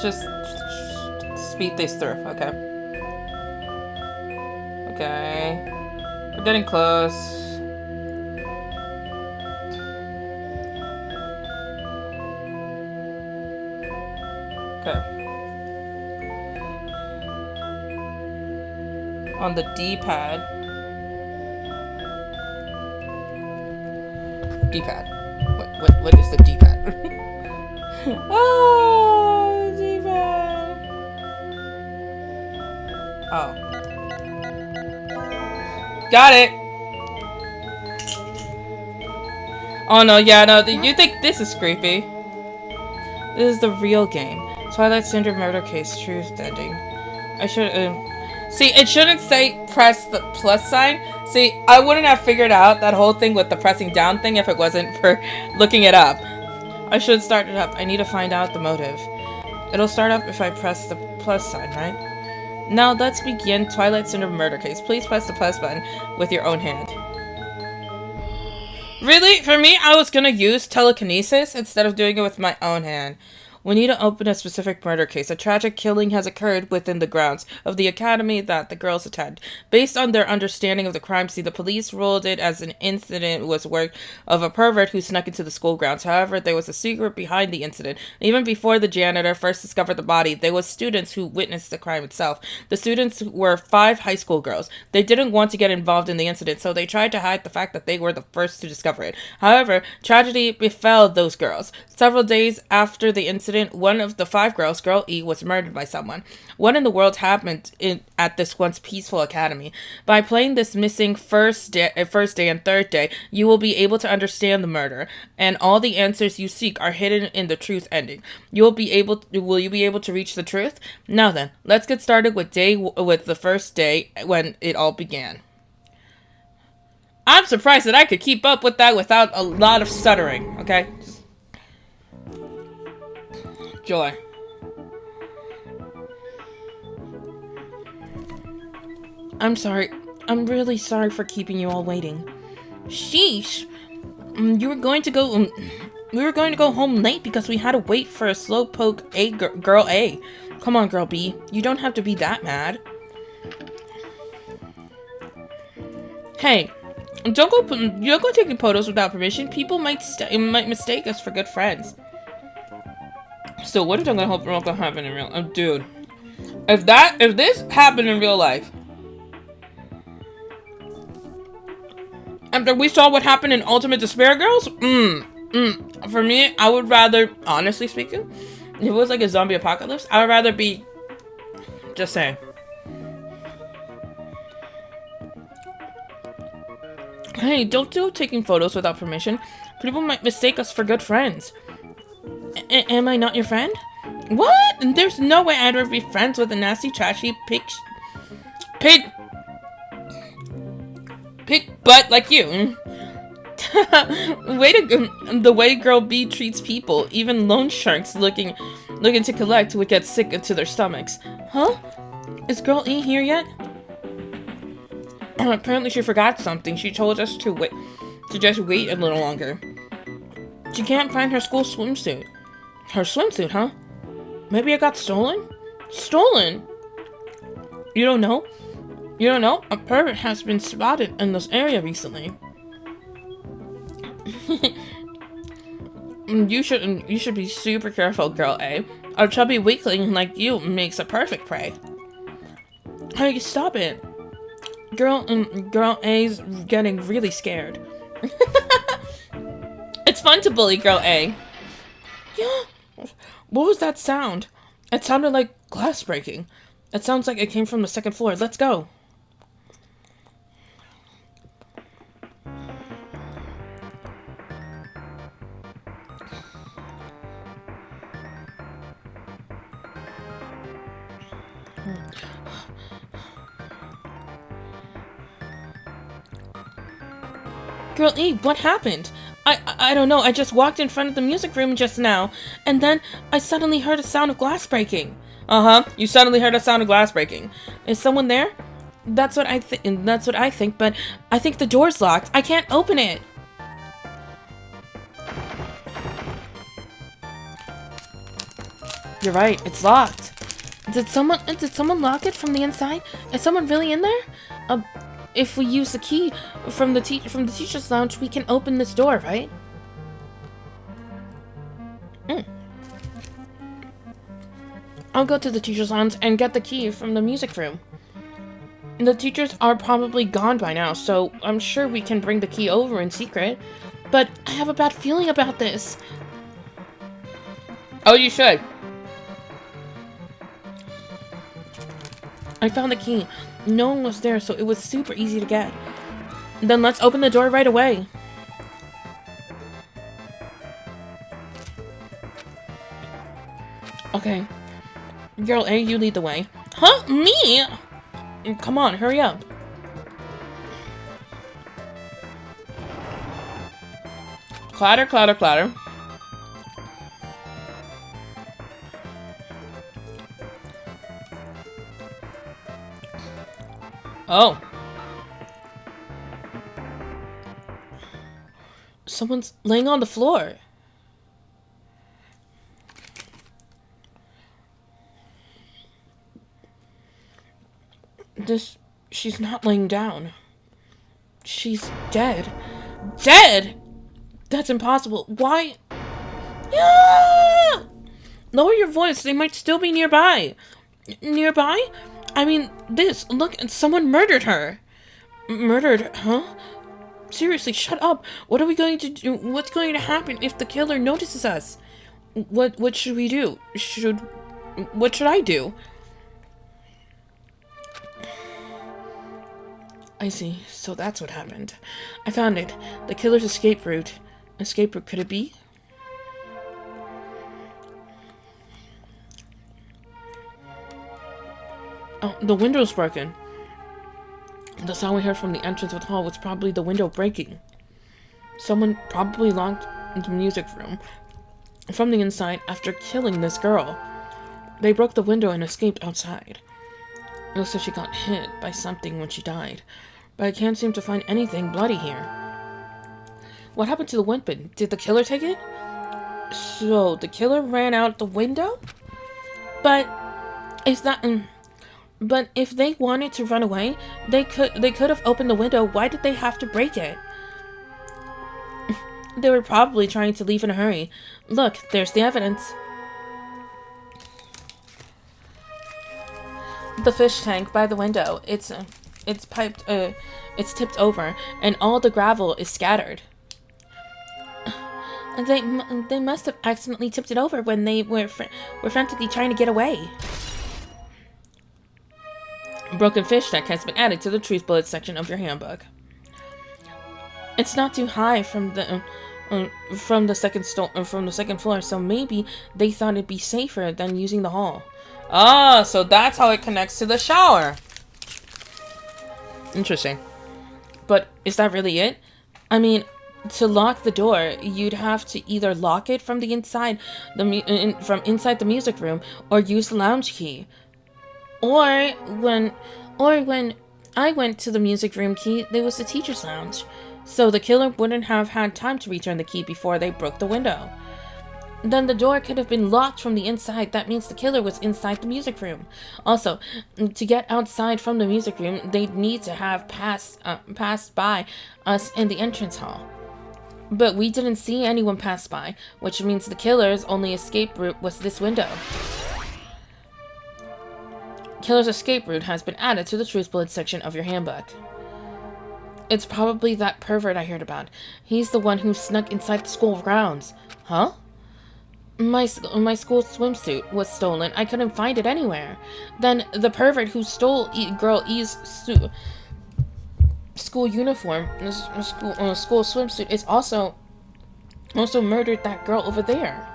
just speed this through. Okay. Okay. We're getting close. Okay. On the D-pad. D-pad. What is the D-pad? Oh, D-pad. Oh. Got it. Oh no, yeah, no. You think this is creepy? This is the real game. Twilight Syndrome murder case, true ending. I should see. It shouldn't say press the plus sign. See, I wouldn't have figured out that whole thing with the pressing down thing if it wasn't for looking it up. I should start it up. I need to find out the motive. It'll start up if I press the plus sign, right? Now let's begin Twilight Syndrome murder case. Please press the plus button with your own hand. Really? For me, I was gonna use telekinesis instead of doing it with my own hand. We need to open a specific murder case. A tragic killing has occurred within the grounds of the academy that the girls attend. Based on their understanding of the crime scene, the police ruled it as an incident was work of a pervert who snuck into the school grounds. However, there was a secret behind the incident. Even before the janitor first discovered the body, there was students who witnessed the crime itself. The students were 5 high school girls. They didn't want to get involved in the incident, so they tried to hide the fact that they were the first to discover it. However, tragedy befell those girls. Several days after the incident, one of the 5 girls, Girl E, was murdered by someone. What in the world happened at this once peaceful academy? By playing this missing first day and third day, you will be able to understand the murder, and all the answers you seek are hidden in the truth ending. Will you be able to reach the truth? Now then, let's get started with the first day when it all began. I'm surprised that I could keep up with that without a lot of stuttering, okay? Joy. I'm sorry. I'm really sorry for keeping you all waiting. Sheesh. We were going to go home late because we had to wait for a slowpoke girl A. Come on, girl B. You don't have to be that mad. Hey, don't go taking photos without permission. People might mistake us for good friends. So what if Danganronpa happen in real? Dude, if this happened in real life, after we saw what happened in Ultimate Despair Girls, for me, I would rather, honestly speaking, if it was like a zombie apocalypse, I would rather be, just saying. Hey, don't do taking photos without permission. People might mistake us for good friends. Am I not your friend? What? There's no way I'd ever be friends with a nasty, trashy pig butt like you. The way girl B treats people, even loan sharks looking to collect would get sick into their stomachs. Huh? Is girl E here yet? Apparently she forgot something. She told us to just wait a little longer. She can't find her school swimsuit. Her swimsuit, huh? Maybe it got stolen? Stolen? You don't know? You don't know? A pervert has been spotted in this area recently. You should be super careful, girl A. A chubby weakling like you makes a perfect prey. Hey, stop it. Girl A's getting really scared. It's fun to bully girl A. Yeah. What was that sound? It sounded like glass breaking. It sounds like it came from the second floor. Let's go. Girl E, what happened? I don't know. I just walked in front of the music room just now, and then I suddenly heard a sound of glass breaking. You suddenly heard a sound of glass breaking. Is someone there? That's what I think, but I think the door's locked. I can't open it. You're right. It's locked. Did someone lock it from the inside? Is someone really in there? If we use the key from the teacher's lounge, we can open this door, right? I'll go to the teacher's lounge and get the key from the music room. The teachers are probably gone by now, so I'm sure we can bring the key over in secret. But I have a bad feeling about this. Oh, you should. I found the key. No one was there, so it was super easy to get. Then let's open the door right away. Okay. Girl A, you lead the way. Huh? Me? Come on, hurry up. Clatter, clatter, clatter. Oh. Someone's laying on the floor. She's not laying down. She's dead. Dead? That's impossible. Why? Yeah! Lower your voice. They might still be nearby. Nearby? I mean, look, someone murdered her. Murdered, huh? Seriously, shut up. What are we going to do? What's going to happen if the killer notices us? What should we do? What should I do? I see. So that's what happened. I found it. The killer's escape route. Escape route, could it be? Oh, the window's broken. The sound we heard from the entrance of the hall was probably the window breaking. Someone probably locked the music room from the inside after killing this girl. They broke the window and escaped outside. It looks like she got hit by something when she died, but I can't seem to find anything bloody here. What happened to the weapon? Did the killer take it? So, the killer ran out the window? But if they wanted to run away, they could have opened the window. Why did they have to break it? They were probably trying to leave in a hurry. Look, there's the evidence. The fish tank by the window. It's tipped over, and all the gravel is scattered. They must have accidentally tipped it over when they were frantically trying to get away. Broken fish tank has been added to the truth bullet section of your handbook. It's not too high from the second floor, so maybe they thought it'd be safer than using the hall. Ah, so that's how it connects to the shower. Interesting. But is that really it? I mean, to lock the door, you'd have to either lock it from the inside, from inside the music room, or use the lounge key. Or when I went to the music room key, there was the teacher's lounge. So the killer wouldn't have had time to return the key before they broke the window. Then the door could have been locked from the inside. That means the killer was inside the music room. Also, to get outside from the music room, they'd need to have passed by us in the entrance hall. But we didn't see anyone pass by, which means the killer's only escape route was this window. Killer's escape route has been added to the truth bullet section of your handbook. It's probably that pervert I heard about. He's the one who snuck inside the school grounds. Huh? My school swimsuit was stolen. I couldn't find it anywhere. Then the pervert who stole girl E's school uniform, school swimsuit, is also murdered that girl over there.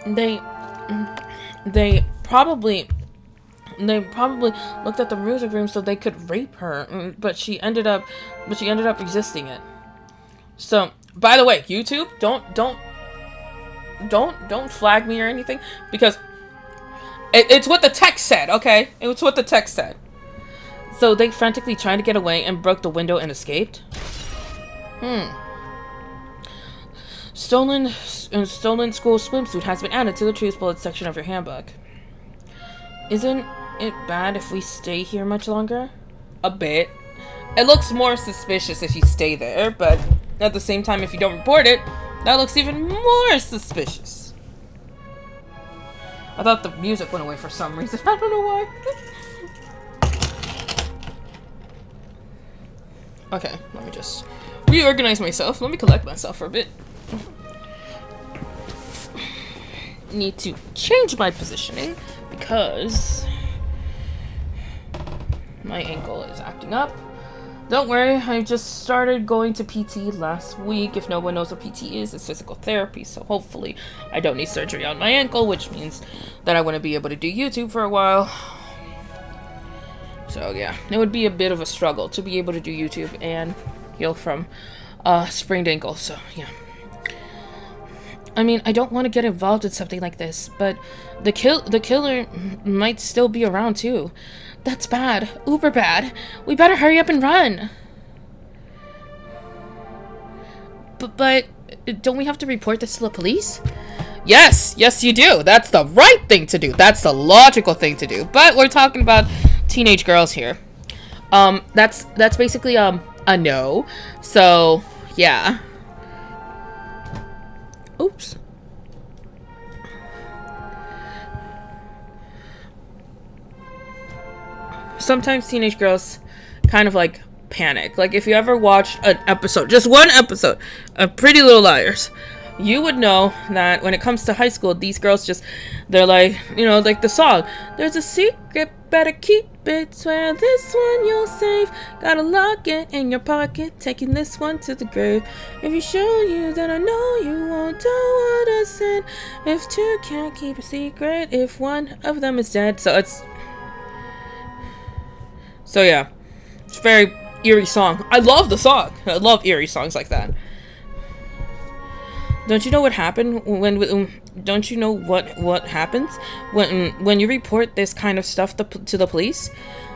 They probably looked at the music room so they could rape her, but she ended up resisting it. So, by the way, YouTube, don't flag me or anything, because it's what the text said, okay? It's what the text said. So they frantically tried to get away and broke the window and escaped. Stolen school swimsuit has been added to the truth bullet section of your handbook. Isn't it bad if we stay here much longer? A bit. It looks more suspicious if you stay there, but at the same time, if you don't report it, that looks even more suspicious. I thought the music went away for some reason. I don't know why. Okay, let me just reorganize myself. Let me collect myself for a bit. Need to change my positioning because my ankle is acting up. Don't worry, I just started going to PT last week. If no one knows what PT is, it's physical therapy, so hopefully I don't need surgery on my ankle, which means that I wouldn't be able to do YouTube for a while. So yeah, it would be a bit of a struggle to be able to do YouTube and heal from sprained ankle, so yeah. I mean, I don't want to get involved in something like this, but the killer might still be around too. That's bad. Uber bad. We better hurry up and run. But don't we have to report this to the police? Yes, yes you do. That's the right thing to do. That's the logical thing to do. But we're talking about teenage girls here. That's basically a no. So, yeah. Oops. Sometimes teenage girls kind of like panic. Like if you ever watched an episode, just one episode of Pretty Little Liars, you would know that when it comes to high school, these girls just, they're like, you know, like the song, there's a secret, better keep it, swear this one you'll save, gotta lock it in your pocket, taking this one to the grave. If you show you, then I know you won't do what I said. If two can't keep a secret, if one of them is dead. So yeah, it's a very eerie song. I love the song. I love eerie songs like that. Don't you know what happened when don't you know what happens when you report this kind of stuff to the police?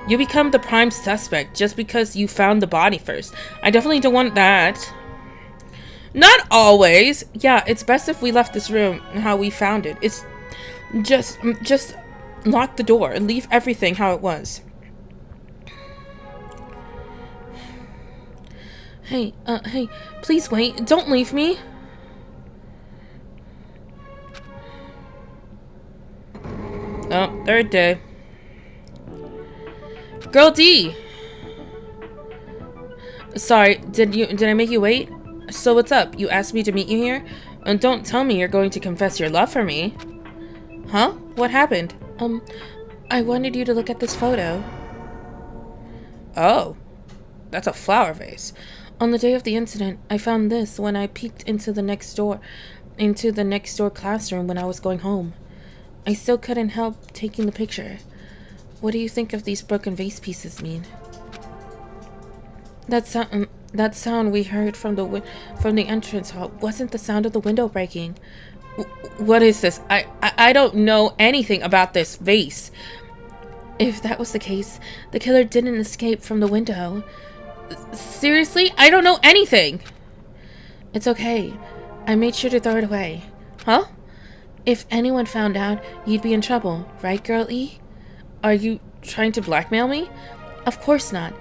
You become the prime suspect just because you found the body first. I definitely don't want that. Not always. Yeah, it's best if we left this room how we found it. It's just lock the door and leave everything how it was. Hey, please wait. Don't leave me. Oh, third day. Girl D! Sorry, did I make you wait? So what's up? You asked me to meet you here? And don't tell me you're going to confess your love for me. Huh? What happened? I wanted you to look at this photo. Oh. That's a flower vase. On the day of the incident, I found this when I peeked into the next door classroom when I was going home. I still couldn't help taking the picture. What do you think of these broken vase pieces mean? That sound we heard from the entrance hall wasn't the sound of the window breaking. What is this? I don't know anything about this vase. If that was the case, the killer didn't escape from the window. Seriously? I don't know anything. It's okay. I made sure to throw it away. Huh? If anyone found out, you'd be in trouble, right, Girl E? Are you trying to blackmail me? Of course not.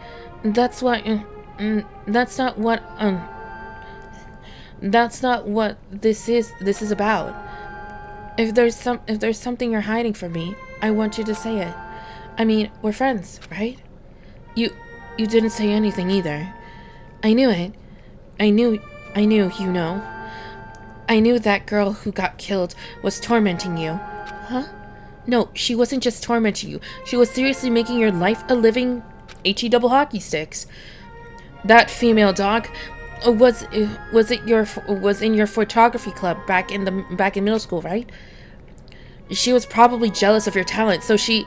That's not what this is about. If there's something you're hiding from me, I want you to say it. I mean, we're friends, right? You didn't say anything either. I knew it. I knew, you know. I knew that girl who got killed was tormenting you. Huh? No, she wasn't just tormenting you. She was seriously making your life a living HE double hockey sticks. That female dog was in your photography club back in middle school, right? She was probably jealous of your talent, so she's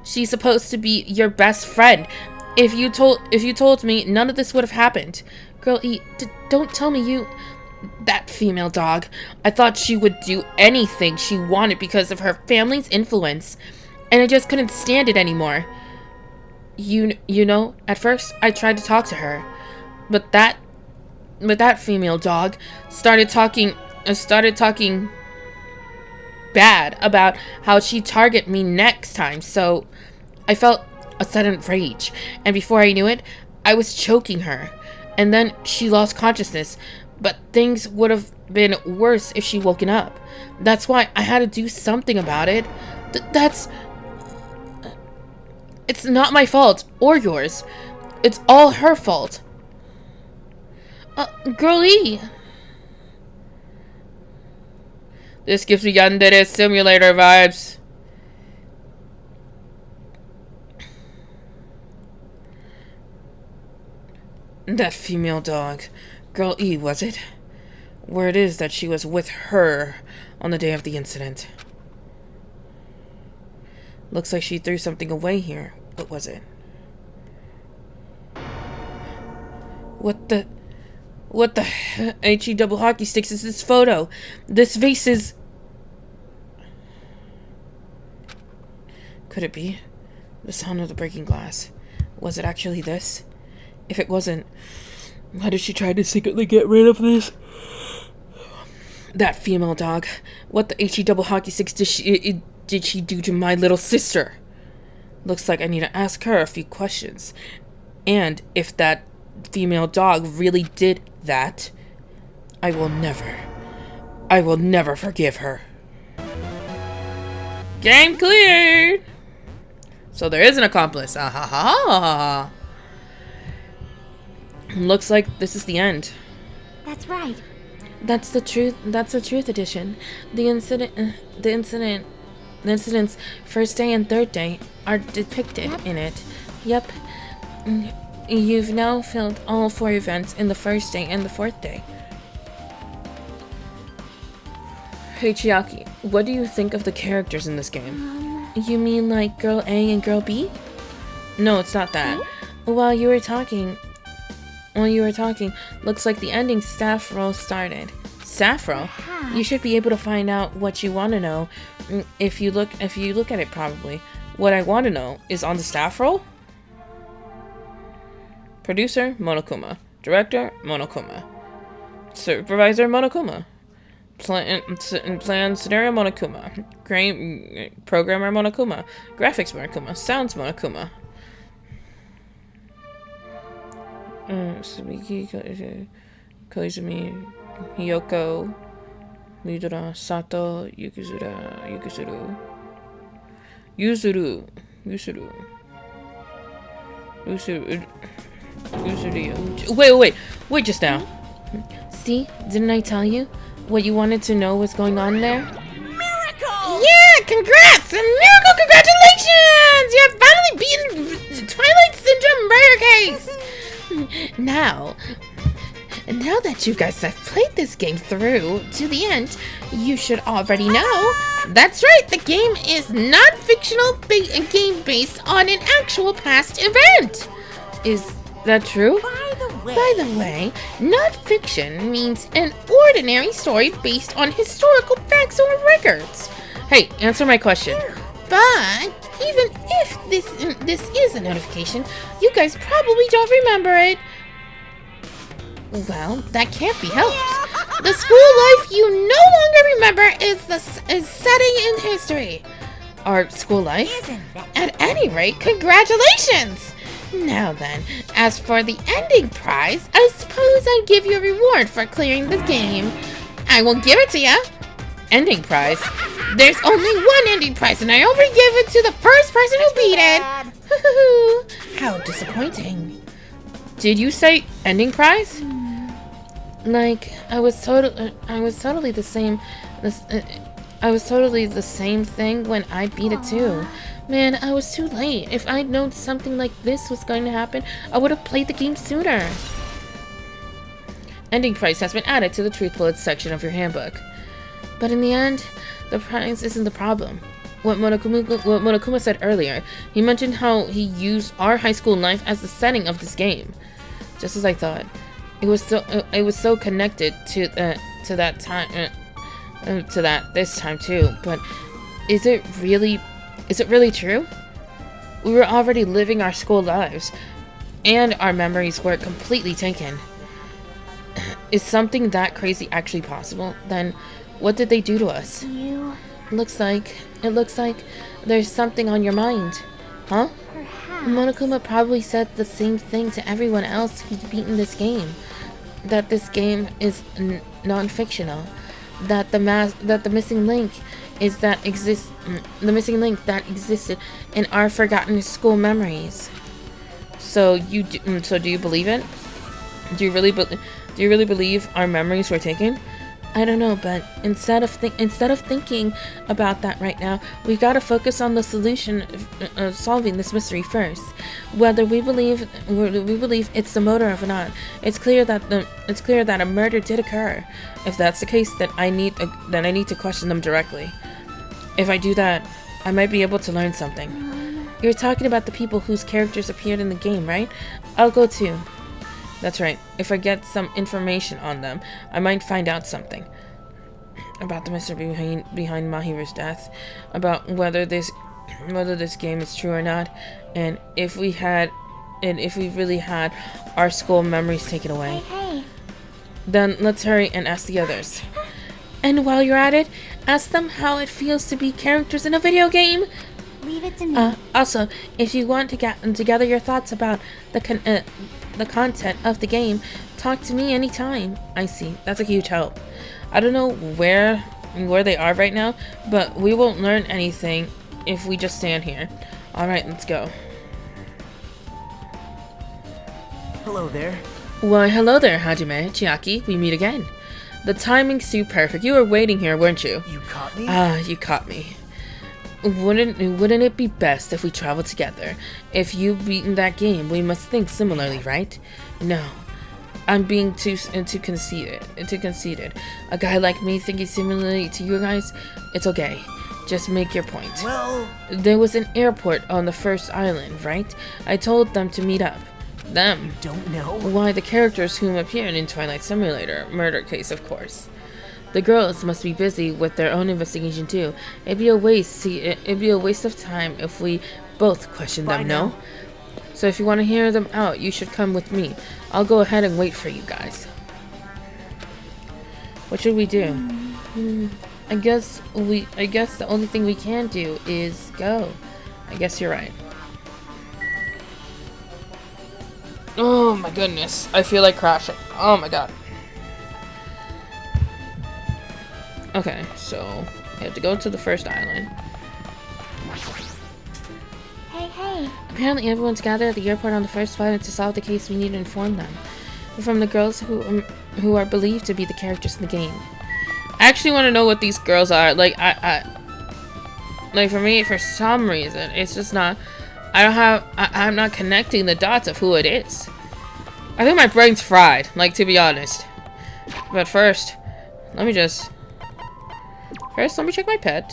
supposed to be your best friend. If you told me, none of this would have happened. Girl E, don't tell me that female dog. I thought she would do anything she wanted because of her family's influence, and I just couldn't stand it anymore. You know, at first I tried to talk to her, but that female dog started talking bad about how she'd target me next time, so I felt a sudden rage, and before I knew it, I was choking her, and then she lost consciousness. But things would have been worse if she'd woken up. That's why I had to do something about it. It's not my fault, or yours. It's all her fault. Girlie! This gives me Yandere Simulator vibes. That female dog. Girl E, was it? Word is that she was with her on the day of the incident. Looks like she threw something away here. What was it? What the HE double hockey sticks is this photo? This vase is... Could it be? The sound of the breaking glass. Was it actually this? If it wasn't, why did she try to secretly get rid of this? That female dog. What the HE double hockey sticks did she do to my little sister? Looks like I need to ask her a few questions. And if that female dog really did that, I will never forgive her. Game cleared! So there is an accomplice. Ah ha ha ha. Looks like this is the end. That's right. That's the truth. That's the truth edition. The incident's first day and third day are depicted in it. Yep. You've now filled all 4 events in the first day and the 4th day. Hey Chiaki, what do you think of the characters in this game? Um, You mean like Girl A and Girl B? No, it's not that. While you were talking, looks like the ending staff roll started. Staff roll? You should be able to find out what you want to know if you look at it probably. What I want to know is on the staff roll? Producer, Monokuma. Director, Monokuma. Supervisor, Monokuma. Plan scenario, Monokuma. Programmer, Monokuma. Graphics, Monokuma. Sounds, Monokuma. Koizumi, Hiyoko, Midora, Sato, Yuzuru. Wait just now. See, didn't I tell you? What you wanted to know was going on there? Miracle! Yeah, congrats! A miracle congratulations! You have finally beaten the Twilight Syndrome murder case! Now that you guys have played this game through to the end, you should already know. That's right, the game is not fictional game based on an actual past event. Is that true? By the way, not fiction means an ordinary story based on historical facts or records. Hey, answer my question. But even if this is a notification, you guys probably don't remember it. Well, that can't be helped. The school life you no longer remember is setting in history. Our school life? At any rate, congratulations! Now then, as for the ending prize, I suppose I'd give you a reward for clearing the game. I will give it to you. Ending prize? There's only one ending prize, and I only give it to the first person who beat it. How disappointing. Did you say ending prize? Like, I was totally the same. I was totally the same thing when I beat it too. Man, I was too late. If I'd known something like this was going to happen, I would have played the game sooner. Ending prize has been added to the Truth Bullets section of your handbook. But in the end, the prize isn't the problem. What Monokuma said earlier, he mentioned how he used our high school life as the setting of this game. Just as I thought, it was so connected to that time, to that this time too. But is it really true? We were already living our school lives, and our memories were completely taken. Is something that crazy actually possible? Then, what did they do to us? It looks like there's something on your mind. Huh? Perhaps. Monokuma probably said the same thing to everyone else who's beaten this game. That this game is non-fictional. That the missing link that existed in our forgotten school memories. So do you believe it? Do you really believe our memories were taken? I don't know, but instead of thinking about that right now, we gotta focus on the solution of solving this mystery first. Whether we believe it's the motive or not, it's clear that a murder did occur. If that's the case, then I need to question them directly. If I do that, I might be able to learn something. You're talking about the people whose characters appeared in the game, right? I'll go too. That's right. If I get some information on them, I might find out something about the mystery behind Mahiru's death, about whether this game is true or not, and if we really had our school memories taken away. Hey. Then let's hurry and ask the others. And while you're at it, ask them how it feels to be characters in a video game. Leave it to me. Also, if you want to get together your thoughts about the content of the game, talk to me anytime. I see. That's a huge help. I don't know where they are right now, but we won't learn anything if we just stand here. Alright, let's go. Hello there. Why, hello there, Hajime, Chiaki. We meet again. The timing's too perfect. You were waiting here, weren't you? You caught me? You caught me. Wouldn't it be best if we traveled together? If you've beaten that game, we must think similarly, right? No. I'm being too conceited. A guy like me thinking similarly to you guys? It's okay. Just make your point. Well... There was an airport on the first island, right? I told them to meet up. Them. You don't know? Why, the characters whom appeared in Twilight Simulator. Murder case, of course. The girls must be busy with their own investigation too. It'd be a waste of time if we both question them, no? So if you want to hear them out, you should come with me. I'll go ahead and wait for you guys. What should we do? I guess the only thing we can do is go. I guess you're right. Oh my goodness. I feel like crashing. Oh my god. Okay, so we have to go to the first island. Hey. Apparently everyone's gathered at the airport on the first planet to solve the case. We need to inform them. From the girls who are believed to be the characters in the game. I actually want to know what these girls are. Like, like for me, for some reason, it's just not... I'm not connecting the dots of who it is. I think my brain's fried, like, to be honest. But first, let me check my pet.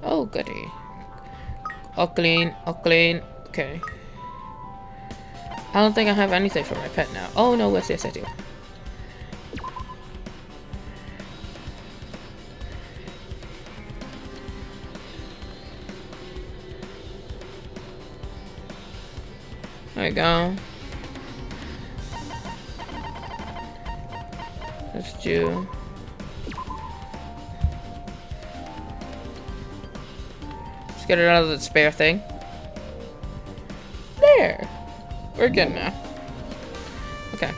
Oh, goody. All clean. Okay. I don't think I have anything for my pet now. Oh, no, yes, I do. There we go. Let's do... Let's get it out of the spare thing. There! We're good now. Okay.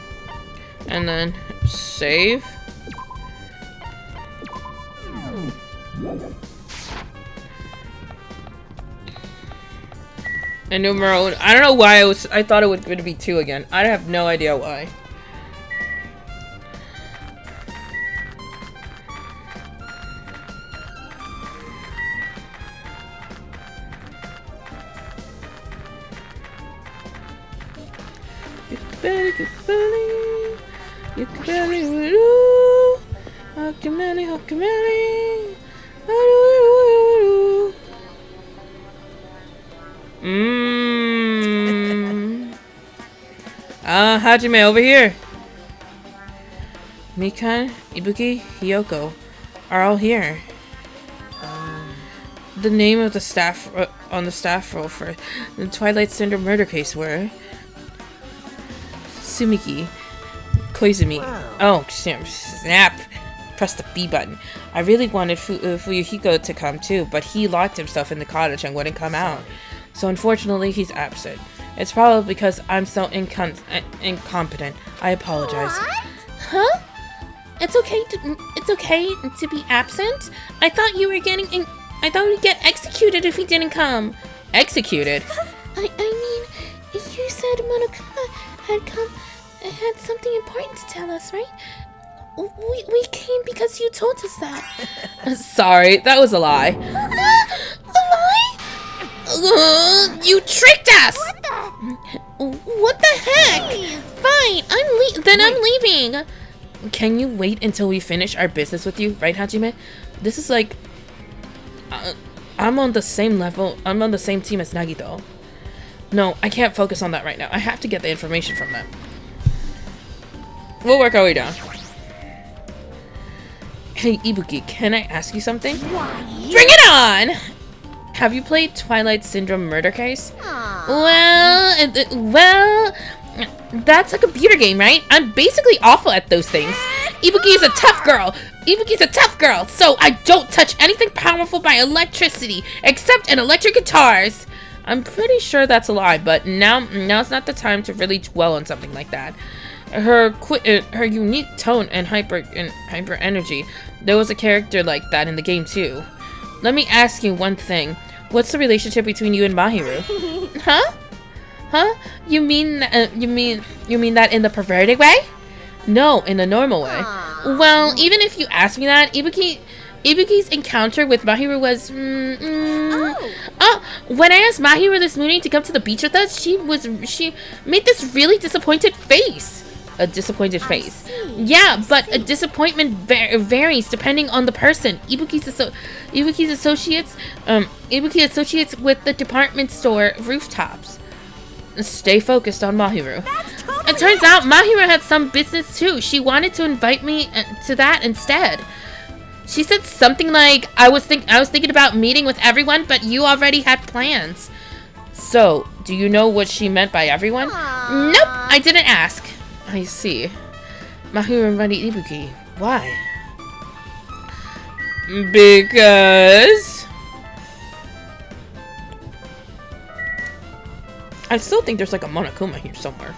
And then save. And numero... I don't know why I thought it was going to be 2 again. I have no idea why. Hajime, over here. Mikan, Ibuki, Hiyoko are all here. The name of the staff on the staff roll for the Twilight Cinder murder case were Sumiki, Koizumi. Wow. Oh, snap! Press the B button. I really wanted Fuyuhiko to come too, but he locked himself in the cottage and wouldn't come out. So unfortunately, he's absent. It's probably because I'm so incompetent. I apologize. What? Huh? It's okay to be absent? I thought you were I thought we'd get executed if he didn't come. Executed? I mean, you said Monokuma had something important to tell us, right? We came because you told us that. Sorry, that was a lie. A lie? You tricked us! What the heck? Fine, I'm leaving. Can you wait until we finish our business with you, right, Hajime? This is like... I'm on the same level. I'm on the same team as Nagito. No, I can't focus on that right now. I have to get the information from them. We'll work our way down. Hey, Ibuki, can I ask you something? Bring it on! Have you played Twilight Syndrome Murder Case? Well, that's a computer game, right? I'm basically awful at those things. Ibuki is a tough girl, Ibuki's a tough girl, so I don't touch anything powerful by electricity, except in electric guitars. I'm pretty sure that's a lie, but now's not the time to really dwell on something like that. Her unique tone and hyper energy. There was a character like that in the game too. Let me ask you one thing. What's the relationship between you and Mahiru? Huh? Huh? You mean that in the perverted way? No, in a normal way. Well, even if you ask me that, Ibuki's encounter with Mahiru was when I asked Mahiru this morning to come to the beach with us, she made this really disappointed face. A disappointed face. Yeah, but a disappointment varies depending on the person. Ibuki associates with the department store rooftops. Stay focused on Mahiru. It turns out Mahiru had some business too. She wanted to invite me to that instead. She said something like, I was thinking about meeting with everyone, but you already had plans. So, do you know what she meant by everyone? Nope, I didn't ask. I see. Mahiru invited Ibuki. Why? Because... I still think there's like a Monokuma here somewhere.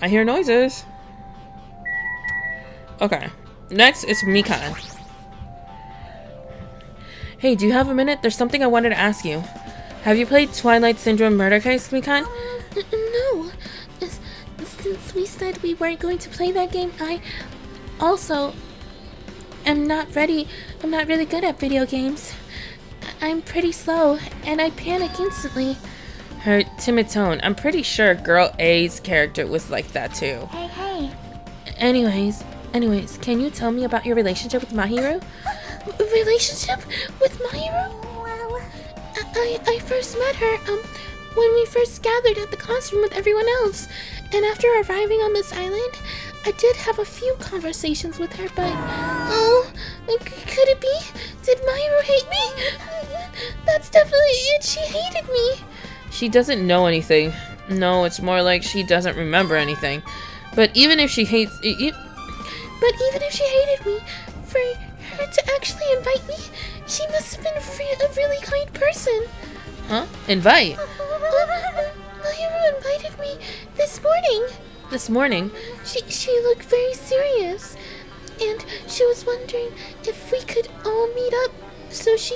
I hear noises. Okay. Next, it's Mikan. Hey, do you have a minute? There's something I wanted to ask you. Have you played Twilight Syndrome Murder Case, Mikan? No. Since we said we weren't going to play that game, I also am not ready. I'm not really good at video games. I'm pretty slow, and I panic instantly. Her timid tone. I'm pretty sure Girl A's character was like that too. Hey. Anyways, can you tell me about your relationship with Mahiru? Relationship with Mahiru? Well, I first met her when we first gathered at the classroom with everyone else, and after arriving on this island, I did have a few conversations with her, but could it be? Did Mahiru hate me? That's definitely it. She hated me. She doesn't know anything. No, it's more like she doesn't remember anything. But even if she hates... But even if she hated me, for her to actually invite me, she must have been a really kind person. Huh? Invite? Mahiru invited me this morning. This morning? She looked very serious, and she was wondering if we could all meet up so she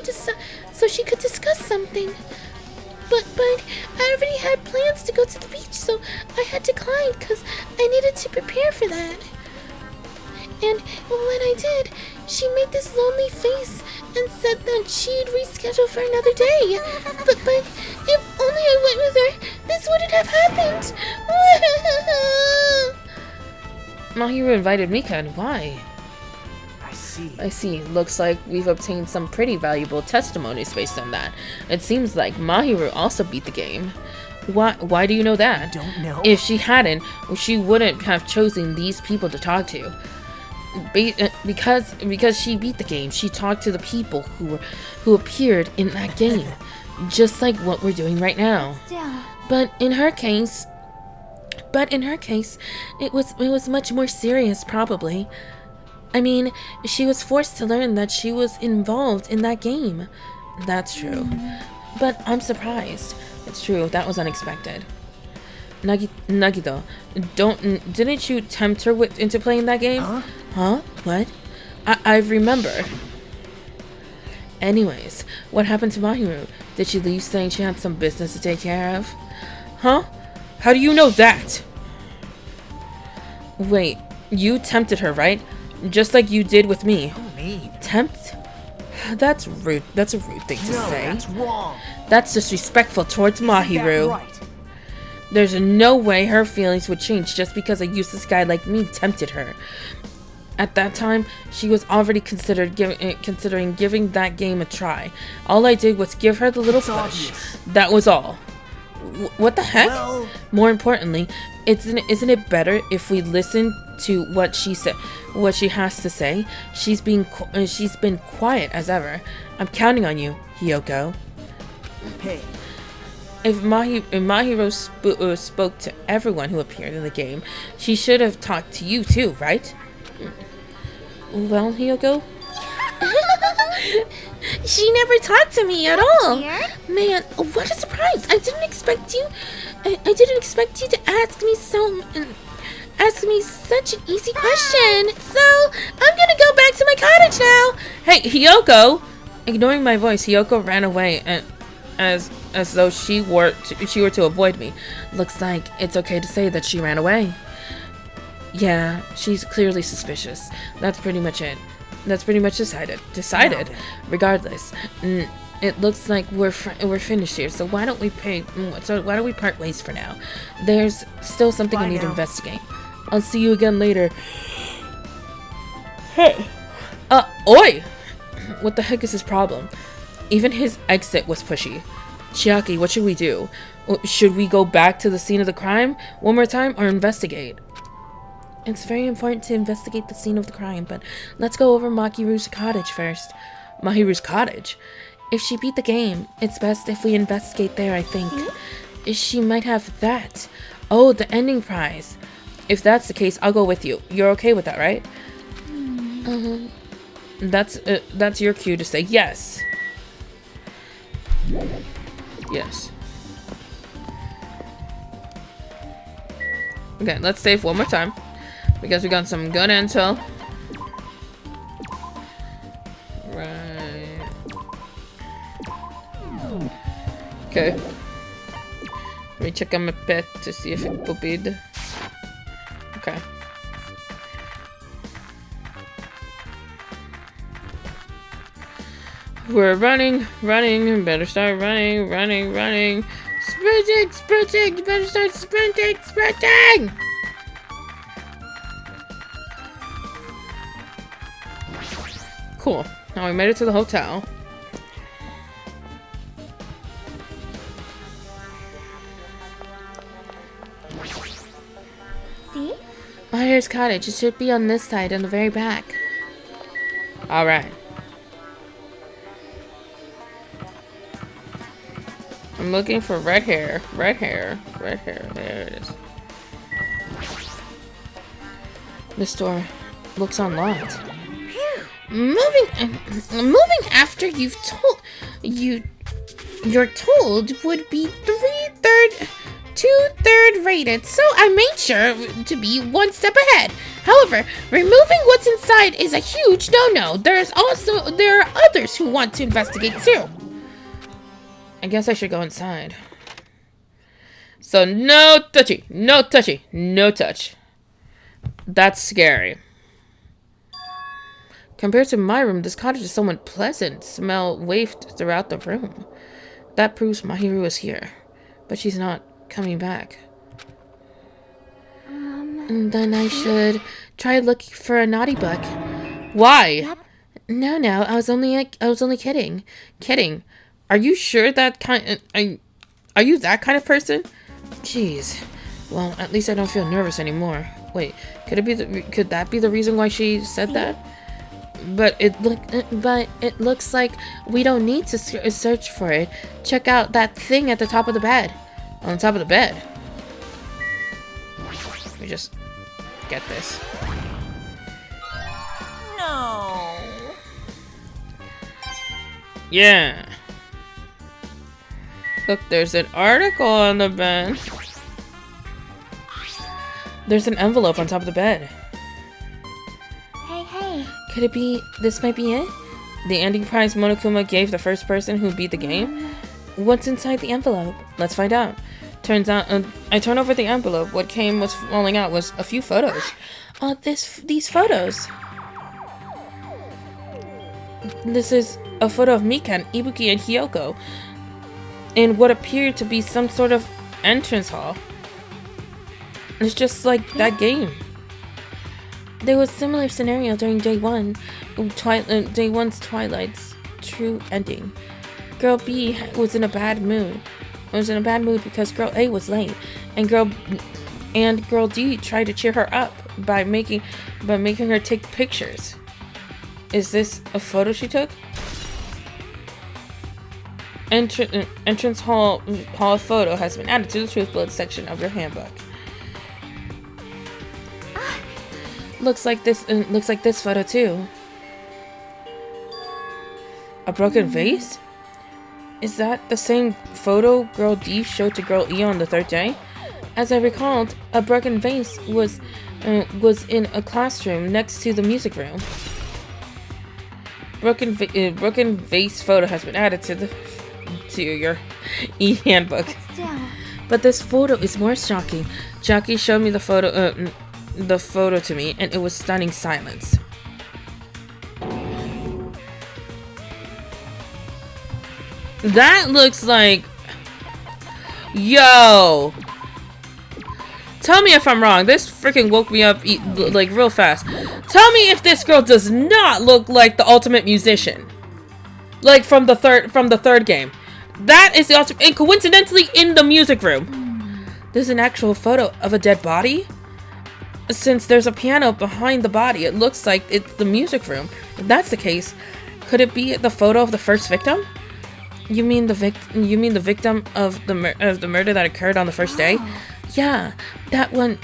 could discuss something. But I already had plans to go to the beach, so I had declined because I needed to prepare for that. And when I did, she made this lonely face and said that she'd reschedule for another day. But if only I went with her, this wouldn't have happened. Mahiru invited Mikan. Why? I see. Looks like we've obtained some pretty valuable testimonies based on that. It seems like Mahiru also beat the game. Why do you know that? Don't know. If she hadn't, she wouldn't have chosen these people to talk to. Because she beat the game, she talked to the people who appeared in that game, just like what we're doing right now. But in her case, it was much more serious, probably. I mean, she was forced to learn that she was involved in that game. That's true. But I'm surprised. It's true, that was unexpected. Nagito, didn't you tempt her into playing that game? Huh? What? I remember. Anyways, what happened to Mahiru? Did she leave saying she had some business to take care of? Huh? How do you know that? Wait, you tempted her, right? Just like you did with me. Tempt? That's rude. That's a rude thing to say. That's wrong. That's disrespectful towards Mahiru. Right. There's no way her feelings would change just because a useless guy like me tempted her. At that time, she was already considering giving that game a try. All I did was give her the little push. That was all. What the heck? Well, more importantly, isn't it better if we listen to what she has to say? She's been quiet as ever. I'm counting on you, Hiyoko. hey. if Mahiro spoke to everyone who appeared in the game, she should have talked to you too, right? Well, Hiyoko? She never talked to me at all. Weird. Man, what a surprise! I didn't expect you. I didn't expect you to ask me such an easy question. So I'm gonna go back to my cottage now. Hey, Hiyoko! Ignoring my voice, Hiyoko ran away, and as though she were to avoid me. Looks like it's okay to say that she ran away. Yeah, she's clearly suspicious. That's pretty much it. That's pretty much decided. Regardless, it looks like we're finished here. So why don't we part ways for now? There's still something I need to investigate. I'll see you again later. Hey, oi! What the heck is his problem? Even his exit was pushy. Chiaki, what should we do? Should we go back to the scene of the crime one more time or investigate? It's very important to investigate the scene of the crime, but let's go over Mahiru's cottage first. Mahiru's cottage? If she beat the game, it's best if we investigate there, I think. She might have that. Oh, the ending prize. If that's the case, I'll go with you. You're okay with that, right? That's your cue to say yes. Yes. Okay, let's save one more time because we got some good intel. Right. Okay. Let me check on my pet to see if it poopied. Okay. We're running. Better start running. Sprinting. Better start sprinting. Cool. Now we made it to the hotel. See? Mahir's cottage. It should be on this side, on the very back. All right. I'm looking for red hair. There it is. This door looks unlocked. Moving after you're told would be 2/3 rated, so I made sure to be one step ahead. However, removing what's inside is a huge no-no. There are others who want to investigate too. I guess I should go inside. So no touchy, no touch. That's scary. Compared to my room, this cottage is somewhat pleasant. Smell wafted throughout the room. That proves Mahiru is here. But she's not coming back. And then I should try looking for a naughty book. Why? No, I was only kidding. Are you sure are you that kind of person? Jeez. Well, at least I don't feel nervous anymore. Wait, could that be the reason why she said that? But it looks like we don't need to search for it. Check out that thing at the top of the bed. On top of the bed. Let me just get this. No. Yeah. Look, there's an article on the bed. There's an envelope on top of the bed. Hey. Could it be? This might be it. The ending prize Monokuma gave the first person who beat the game? What's inside the envelope? Let's find out. Turns out, I turned over the envelope. What was falling out was a few photos. These photos. This is a photo of Mikan, Ibuki, and Hiyoko in what appeared to be some sort of entrance hall. It's just like that game. There was a similar scenario during day one's Twilight's true ending. Girl B was in a bad mood. Because Girl A was late, and Girl D tried to cheer her up by making her take pictures. Is this a photo she took? entrance hall photo has been added to the truth bullet section of your handbook. Looks like this photo too. A broken vase? Is that the same photo Girl D showed to Girl E on the third day? As I recalled, a broken vase was in a classroom next to the music room. Broken vase photo has been added to your e-handbook. But this photo is more shocking. Jackie showed me the photo to me, and it was stunning silence. That looks like... Yo! Tell me if I'm wrong. This freaking woke me up like real fast. Tell me if this girl does not look like the ultimate musician. Like from the third game. That is the ultimate, and coincidentally in the music room. There's an actual photo of a dead body. Since there's a piano behind the body, it looks like it's the music room. If that's the case, could it be the photo of the first victim? You mean the victim of the murder that occurred on the first day? Yeah, that one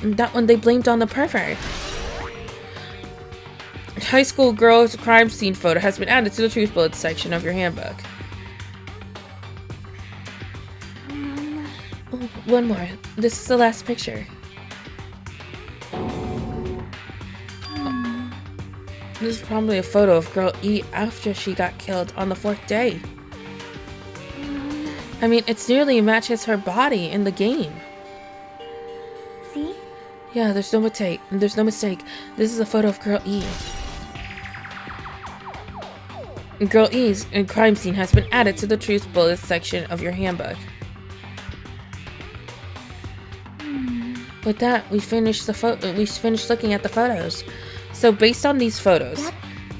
they blamed on the pervert. High school girls crime scene photo has been added to the truth bullet section of your handbook. Oh, one more. This is the last picture. Oh. This is probably a photo of Girl E after she got killed on the 4th day. I mean, it nearly matches her body in the game. See? Yeah, there's no mistake. This is a photo of Girl E. Girl E's crime scene has been added to the truth bullet section of your handbook. With that, we finished looking at the photos. So based on these photos,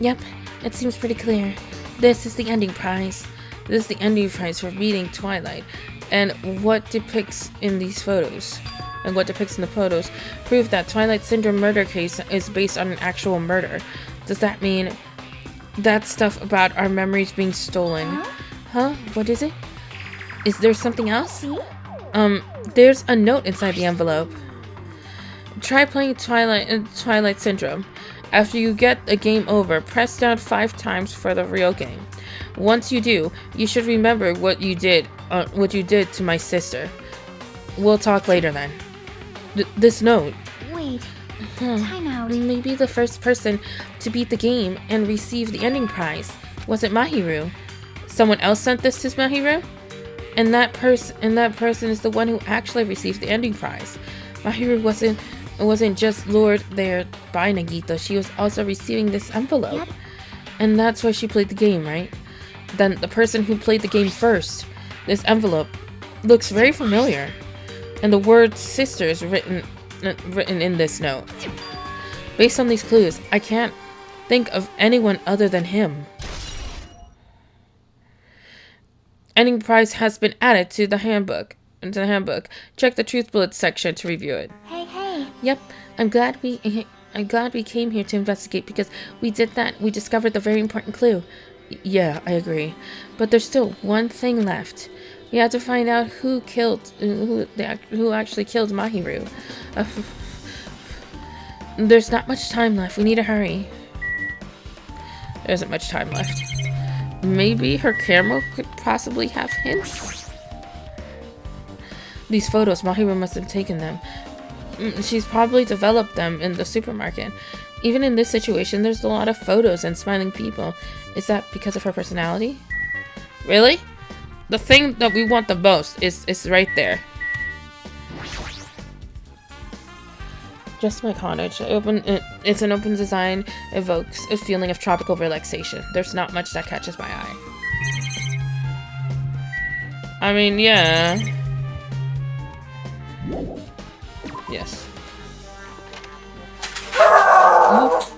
yep, it seems pretty clear. This is the ending prize. This is the ending prize for beating Twilight. And what depicts in these photos, and what depicts in the photos, prove that Twilight Syndrome murder case is based on an actual murder. Does that mean that stuff about our memories being stolen? Huh? What is it? Is there something else? There's a note inside the envelope. Try playing Twilight Syndrome. After you get a game over, press down 5 times for the real game. Once you do, you should remember what you did to my sister. We'll talk later then. This note. Wait. Time out. Maybe the first person to beat the game and receive the ending prize wasn't Mahiru. Someone else sent this to Mahiru? And that person is the one who actually received the ending prize. Mahiru wasn't just lured there by Nagito, she was also receiving this envelope. Yep. And that's why she played the game, right? Then the person who played the game first. This envelope looks very familiar. And the word sister is written in this note. Based on these clues, I can't think of anyone other than him. Ending prize has been added to the handbook. Check the truth bullet section to review it. Hey. Yep, I'm glad we came here to investigate because we did that. We discovered the very important clue. Yeah, I agree. But there's still one thing left. We have to find out who actually killed Mahiru. There's not much time left. We need to hurry. There isn't much time left. Maybe her camera could possibly have hints? These photos, Mahiru must have taken them. She's probably developed them in the supermarket. Even in this situation, there's a lot of photos and smiling people. Is that because of her personality? Really? The thing that we want the most is right there. Just my cottage. It's an open design, evokes a feeling of tropical relaxation. There's not much that catches my eye. I mean, yeah. Yes. Oof.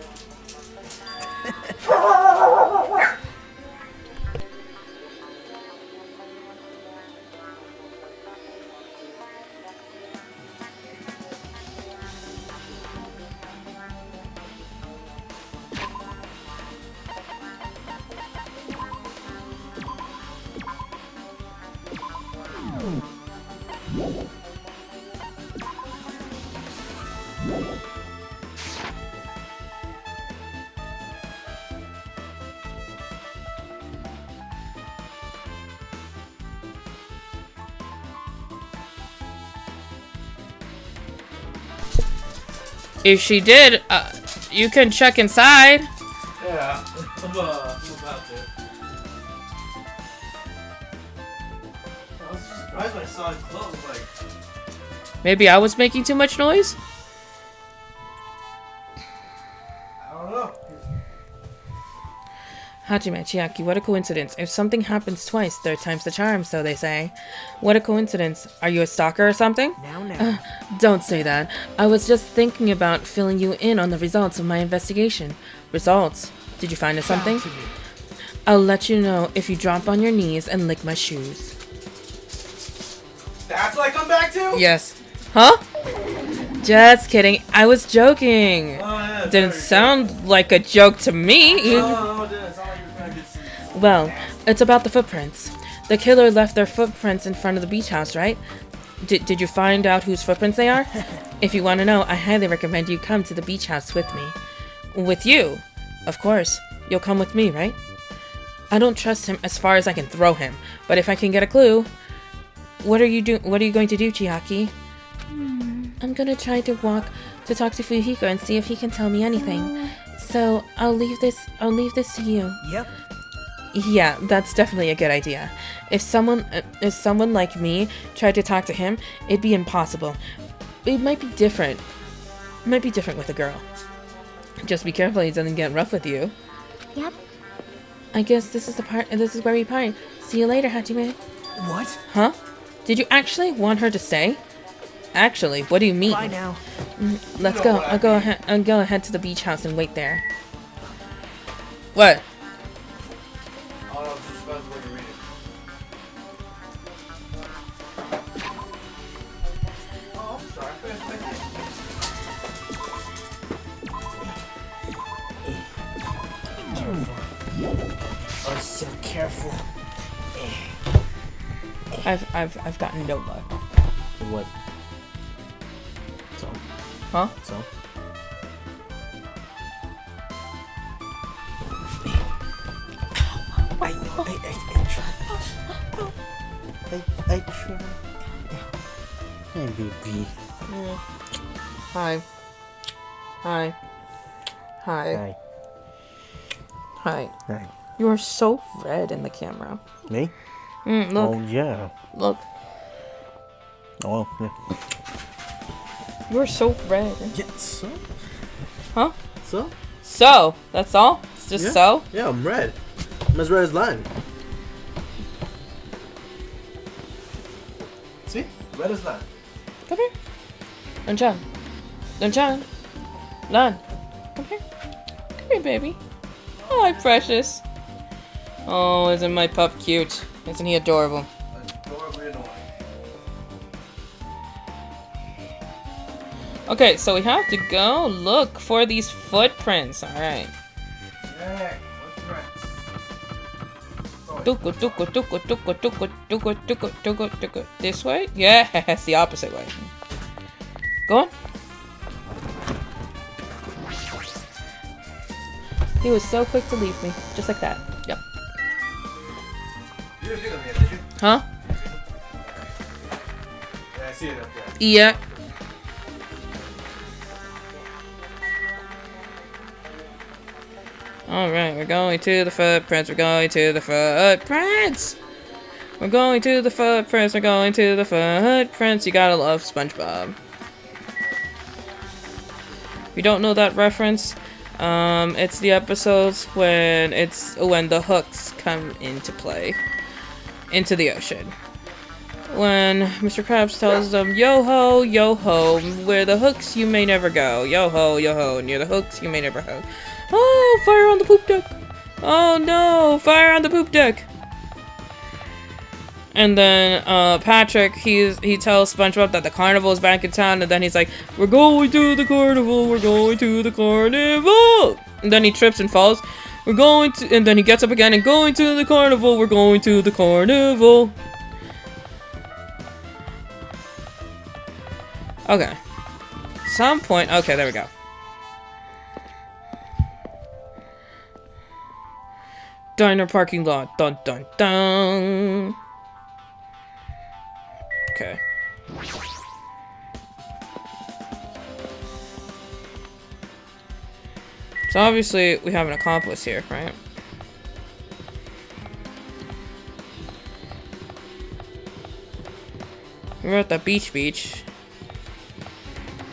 If she did, you can check inside. Yeah, I'm about to. I was just surprised when I saw it close, like... Maybe I was making too much noise? I don't know. Hajime, Chiaki, what a coincidence. If something happens twice, third time's the charm, so they say. What a coincidence. Are you a stalker or something? Now. Don't say that. I was just thinking about filling you in on the results of my investigation. Results? Did you find something? I'll let you know if you drop on your knees and lick my shoes. That's what I come back to? Yes. Huh? Just kidding. I was joking. Oh, yeah, Didn't sorry. sound like a joke to me. Oh, it didn't sound like you were trying to get some... Well, it's about the footprints. The killer left their footprints in front of the beach house, right? Did you find out whose footprints they are? If you want to know, I highly recommend you come to the beach house with me. With you? Of course. You'll come with me, right? I don't trust him as far as I can throw him, but if I can get a clue... What are you going to do, Chiaki? I'm gonna try to talk to Fujiko and see if he can tell me anything. So, I'll leave this to you. Yep. Yeah, that's definitely a good idea. If someone like me tried to talk to him, it'd be impossible. It might be different. It might be different with a girl. Just be careful he doesn't get rough with you. Yep. I guess this is where we part. See you later, Hajime. What? Huh? Did you actually want her to stay? Actually, what do you mean? Bye now. Let's go. I'll go ahead to the beach house and wait there. What? Oh, no, it's just about what you're reading. Oh, I'm sorry. Oh, so careful. I've gotten no luck. What? So? Huh? So? I tried. I tried. Hey, baby. Hi. Hi. Hi. Hi. Hi. Hi. You are so red in the camera. Me? Look. Oh, yeah. Look. Oh, yeah. You're so red. Yeah, so? Huh? So? So, that's all? It's just Yeah. so? Yeah, I'm red. I'm as red as lime. See? Red as lime. Come here. Don-chan. Don-chan. Lan. Come here. Come here, baby. Oh, hi, precious. Oh, isn't my pup cute? Isn't he adorable? Adorably annoying. Okay, so we have to go look for these footprints. Alright. Yeah, what's red? Tuku, tuku, tuku, tuku, tuku, tuku, tuku, tuku, tuku. This way? Yes, the opposite way. Go on. He was so quick to leave me. Just like that. Yep. You didn't see them yet, did you? Huh? Yeah, I see it up there. Yeah. Alright, we're going to the footprints. We're going to the footprints. We're going to the footprints. We're going to the footprints. You gotta love SpongeBob. If you don't know that reference, it's the episodes when the hooks come into play into the ocean. When Mr. Krabs tells them, yo ho, where the hooks you may never go. Yo ho, near the hooks you may never go. Oh, fire on the poop deck. Oh no, fire on the poop deck. And then Patrick, he tells SpongeBob that the carnival is back in town, and then he's like, we're going to the carnival, we're going to the carnival. And then he trips and falls. And then he gets up again and going to the carnival, we're going to the carnival. Okay. Some point. Okay, there we go. Diner parking lot. Dun dun dun. Okay. So obviously we have an accomplice here, right? We're at the beach.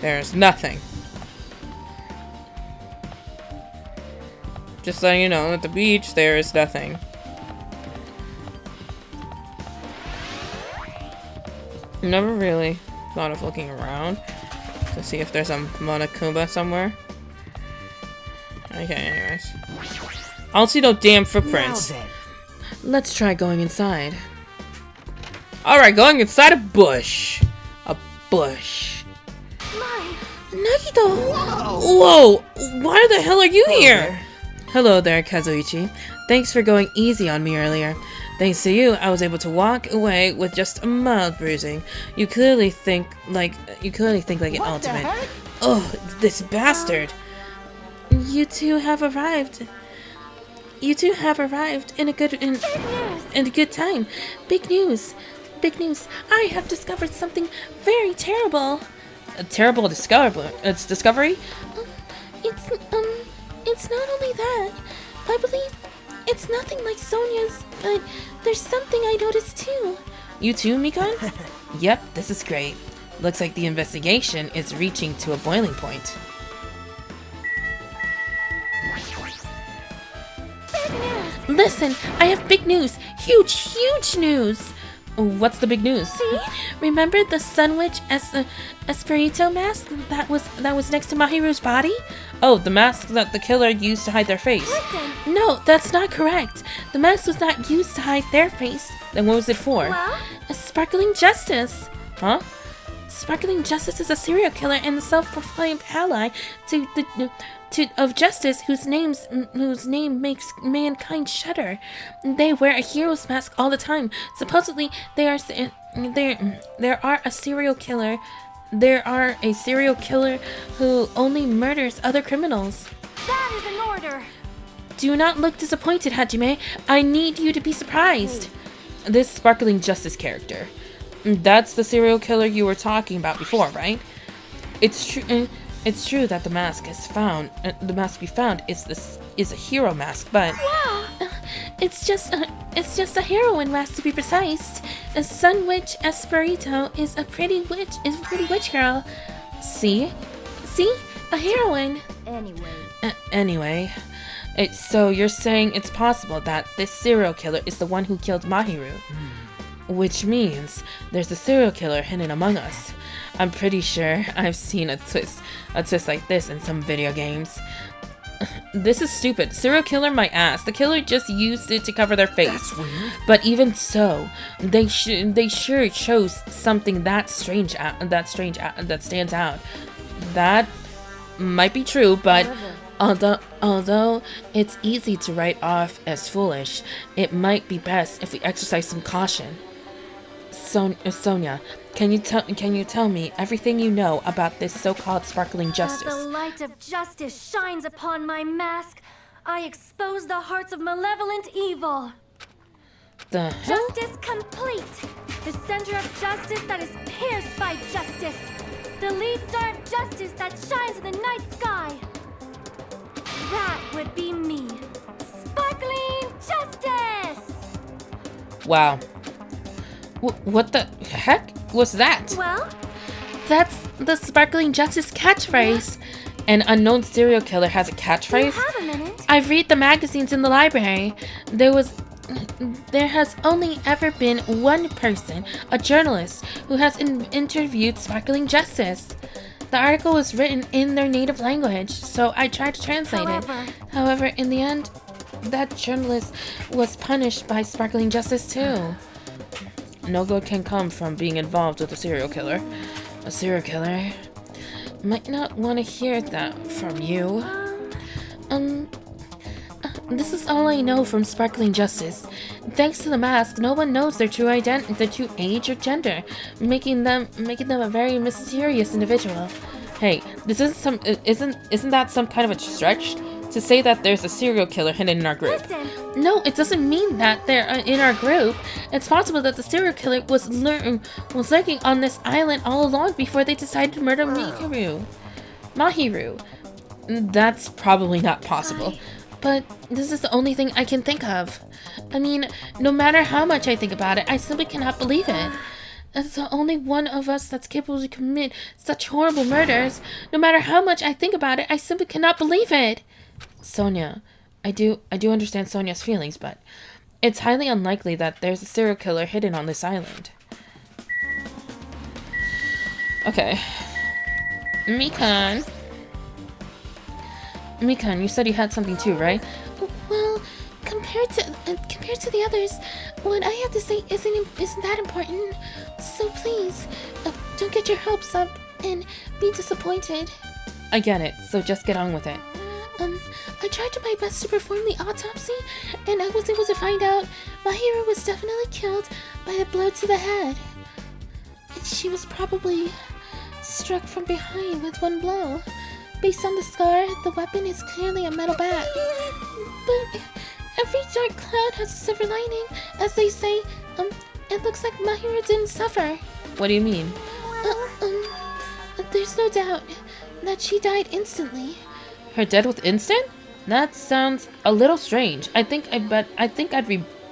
There's nothing. Just letting you know, at the beach, there is nothing. Never really thought of looking around to see if there's a Monokuma somewhere. Okay, anyways. I don't see no damn footprints. Let's try going inside. Alright, going inside a bush. A bush. Nagito! Whoa! Why the hell are you here? Hello there, Kazuichi. Thanks for going easy on me earlier. Thanks to you, I was able to walk away with just a mild bruising. You clearly think like an ultimate. Oh, this bastard! You two have arrived. You two have arrived in a good time. Big news. Big news. I have discovered something very terrible. A terrible discovery. It's discovery? It's not only that. I believe it's nothing like Sonia's, but there's something I noticed too. You too, Mikan? Yep, this is great. Looks like the investigation is reaching to a boiling point. Listen, I have big news. Huge news. What's the big news? See? Remember the Sunwitch Espirito mask that was next to Mahiru's body? Oh, the mask that the killer used to hide their face. No, that's not correct. The mask was not used to hide their face. Then what was it for? Well, A Sparkling Justice. Huh? Sparkling Justice is a serial killer and self-proclaimed ally of justice whose name makes mankind shudder. They wear a hero's mask all the time. Supposedly, there are a serial killer who only murders other criminals. that is an order. Do not look disappointed, Hajime. I need you to be surprised. This Sparkling Justice character. That's the serial killer you were talking about before, right? It's true that the mask we found is a hero mask, but It's just a heroine mask to be precise. A Sun Witch Espirito is a pretty witch girl. See, a heroine. Anyway, So you're saying it's possible that this serial killer is the one who killed Mahiru? Which means there's a serial killer hidden among us. I'm pretty sure I've seen a twist like this in some video games. This is stupid. Serial killer my ass. The killer just used it to cover their face. That's weird. But even so, they sure chose something that stands out. That might be true, but although it's easy to write off as foolish, it might be best if we exercise some caution. Sonia, can you tell me everything you know about this so-called Sparkling as Justice? the light of justice shines upon my mask, I expose the hearts of malevolent evil. The hell? Justice complete. The center of justice that is pierced by justice. The lead star of justice that shines in the night sky. That would be me. Sparkling Justice! Wow. What the heck was that? Well, That's the Sparkling Justice catchphrase. An unknown serial killer has a catchphrase? have a minute. I've read the magazines in the library. There has only ever been one person, a journalist, who has interviewed Sparkling Justice. The article was written in their native language, so I tried to translate it. However, in the end, that journalist was punished by Sparkling Justice too. No good can come from being involved with a serial killer. A serial killer might not want to hear that from you. This is all I know from Sparkling Justice. Thanks to the mask, no one knows their true age or gender, making them a very mysterious individual. Hey, this isn't that some kind of a stretch to say that there's a serial killer hidden in our group? Listen, No, it doesn't mean that they're in our group. It's possible that the serial killer was lurking on this island all along before they decided to murder Mahiru. That's probably not possible. But this is the only thing I can think of. I mean, no matter how much I think about it, I simply cannot believe it. It's the only one of us that's capable to commit such horrible murders. No matter how much I think about it, I simply cannot believe it. Sonia, I do understand Sonia's feelings, but it's highly unlikely that there's a serial killer hidden on this island. Okay. Mikan, you said you had something too, right? Well, compared to the others, what I have to say isn't that important. So please, don't get your hopes up and be disappointed. I get it, so just get on with it. I tried my best to perform the autopsy, and I was able to find out Mahiru was definitely killed by a blow to the head. She was probably struck from behind with one blow. Based on the scar, the weapon is clearly a metal bat. But every dark cloud has a silver lining, as they say. It looks like Mahiru didn't suffer. What do you mean? There's no doubt that she died instantly. Her death was instant? That sounds a little strange. I think I'd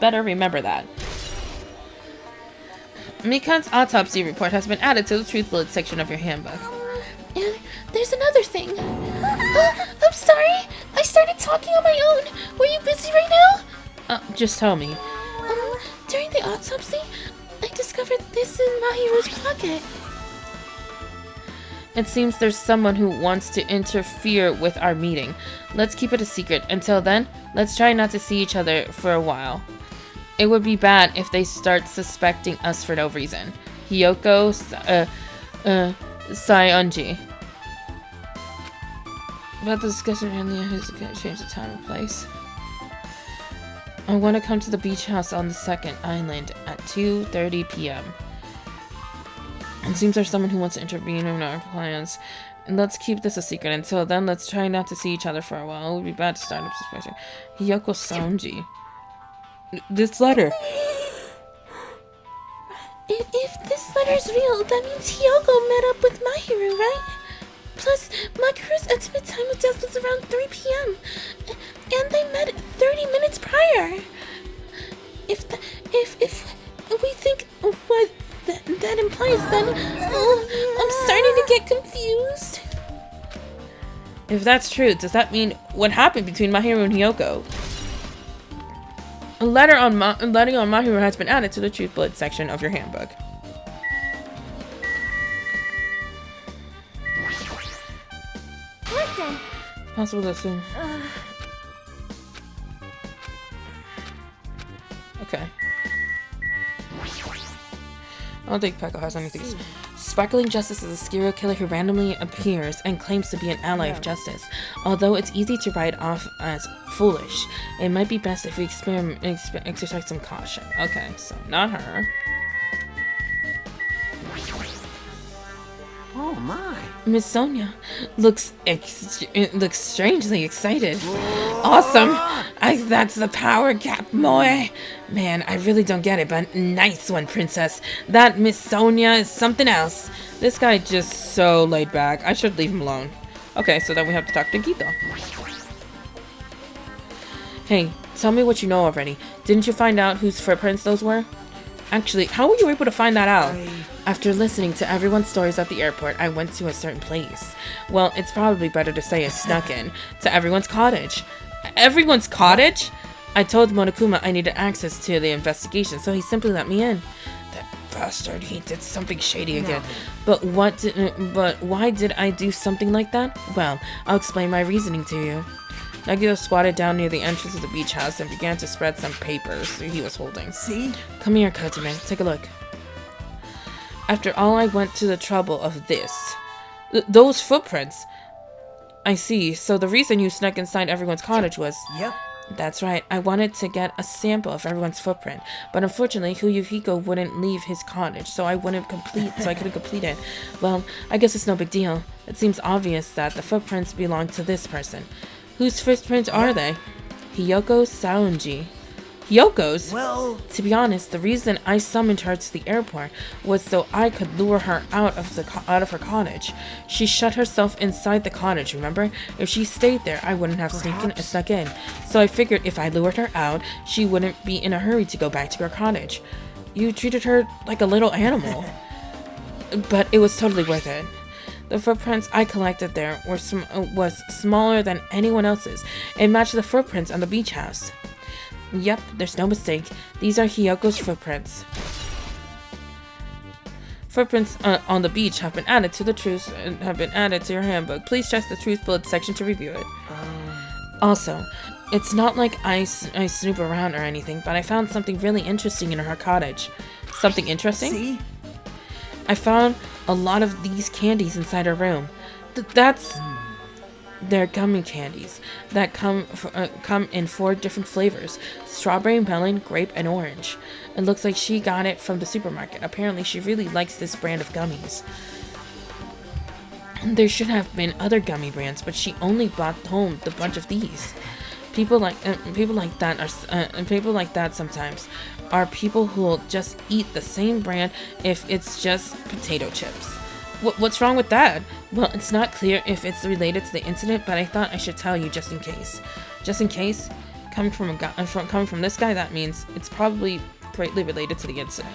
better remember that. Mikan's autopsy report has been added to the truth bullet section of your handbook. And there's another thing. I'm sorry. I started talking on my own. Were you busy right now? Just tell me. During the autopsy, I discovered this in Mahiru's pocket. It seems there's someone who wants to interfere with our meeting. Let's keep it a secret. Until then, let's try not to see each other for a while. It would be bad if they start suspecting us for no reason. Hiyoko, Saionji. About the discussion earlier, who's going to change the time and place? I want to come to the beach house on the second island at 2:30 p.m. It seems there's someone who wants to intervene in our plans. And let's keep this a secret. Until then, let's try not to see each other for a while. It would be bad to start up suspicion. Hiyoko Saionji. This letter. If this letter's real, that means Hiyoko met up with Mahiru, right? Plus, Mahiru's estimate time of death was around 3 p.m. And they met 30 minutes prior. If we think what that implies, then I'm starting to get confused. If that's true, does that mean what happened between Mahiru and Hiyoko? A letter on Mahiru has been added to the truth bullet section of your handbook. listen. It's possible to assume. Okay. I don't think Peko has anything to say. Sparkling Justice is a serial killer who randomly appears and claims to be an ally of justice. Although it's easy to write off as foolish, it might be best if we exercise some caution. Okay, so not her. Oh my. Miss Sonia looks strangely excited. Awesome! That's the power gap, Moe. Man, I really don't get it, but nice one, princess. That Miss Sonia is something else. This guy just so laid back. I should leave him alone. Okay, so then we have to talk to Gito. Hey, tell me what you know already. Didn't you find out whose footprints those were? Actually, how were you able to find that out? After listening to everyone's stories at the airport, I went to a certain place. Well, it's probably better to say I snuck in to everyone's cottage. Everyone's cottage? I told Monokuma I needed access to the investigation, so he simply let me in. That bastard, he did something shady again. But why did I do something like that? Well, I'll explain my reasoning to you. Nagito squatted down near the entrance of the beach house and began to spread some papers he was holding. See? Come here, Kazumi. Take a look. After all, I went to the trouble of this. Those footprints. I see. So the reason you snuck inside everyone's cottage was... Yep. That's right. I wanted to get a sample of everyone's footprint, but unfortunately, Huyuhiko wouldn't leave his cottage, so I couldn't complete it. Well, I guess it's no big deal. It seems obvious that the footprints belong to this person. Whose footprints are they? Hiyoko Saonji. Hyoko's? Well, To be honest, the reason I summoned her to the airport was so I could lure her out of her cottage. She shut herself inside the cottage, remember? If she stayed there, I wouldn't have snuck in. So I figured if I lured her out, she wouldn't be in a hurry to go back to her cottage. You treated her like a little animal. But it was totally worth it. The footprints I collected there was smaller than anyone else's. It matched the footprints on the beach house. Yep, there's no mistake. These are Hiyoko's footprints. Footprints on the beach have been added to your handbook. Please check the truth bullet section to review it. Also, it's not like I snoop around or anything, but I found something really interesting in her cottage. Something interesting? see? I found a lot of these candies inside her room. They're gummy candies that come in 4 different flavors: strawberry, melon, grape, and orange. It looks like she got it from the supermarket. Apparently, she really likes this brand of gummies. There should have been other gummy brands, but she only brought home the bunch of these. People like that sometimes are people who'll just eat the same brand if it's just potato chips. What's wrong with that? Well, it's not clear if it's related to the incident, but I thought I should tell you just in case. Just in case, coming from this guy, that means it's probably greatly related to the incident.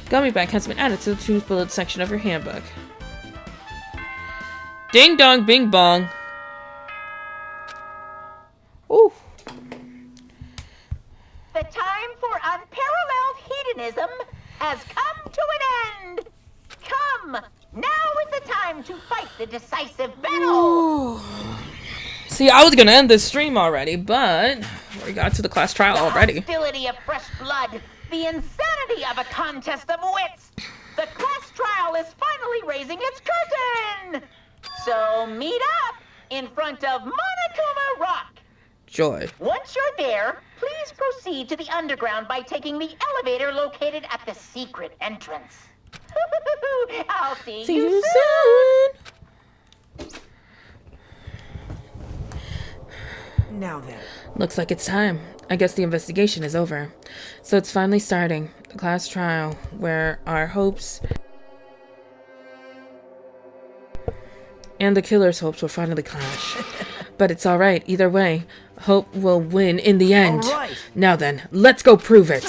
Gummy bag has been added to the truth bullet section of your handbook. Ding dong, bing bong. Ooh. The time for unparalleled hedonism has come to an end. Come, now is the time to fight the decisive battle. See, I was gonna end this stream already, but we got to the class trial already. The hostility of fresh blood, the insanity of a contest of wits. The class trial is finally raising its curtain. So meet up in front of Monokuma Rock. Joy. Once you're there, please proceed to the underground by taking the elevator located at the secret entrance. I'll see you soon. Now then. Looks like it's time. I guess the investigation is over. So it's finally starting. The class trial, where our hopes and the killer's hopes will finally clash. But it's alright, either way. Hope will win in the end. All right. Now then, let's go prove it.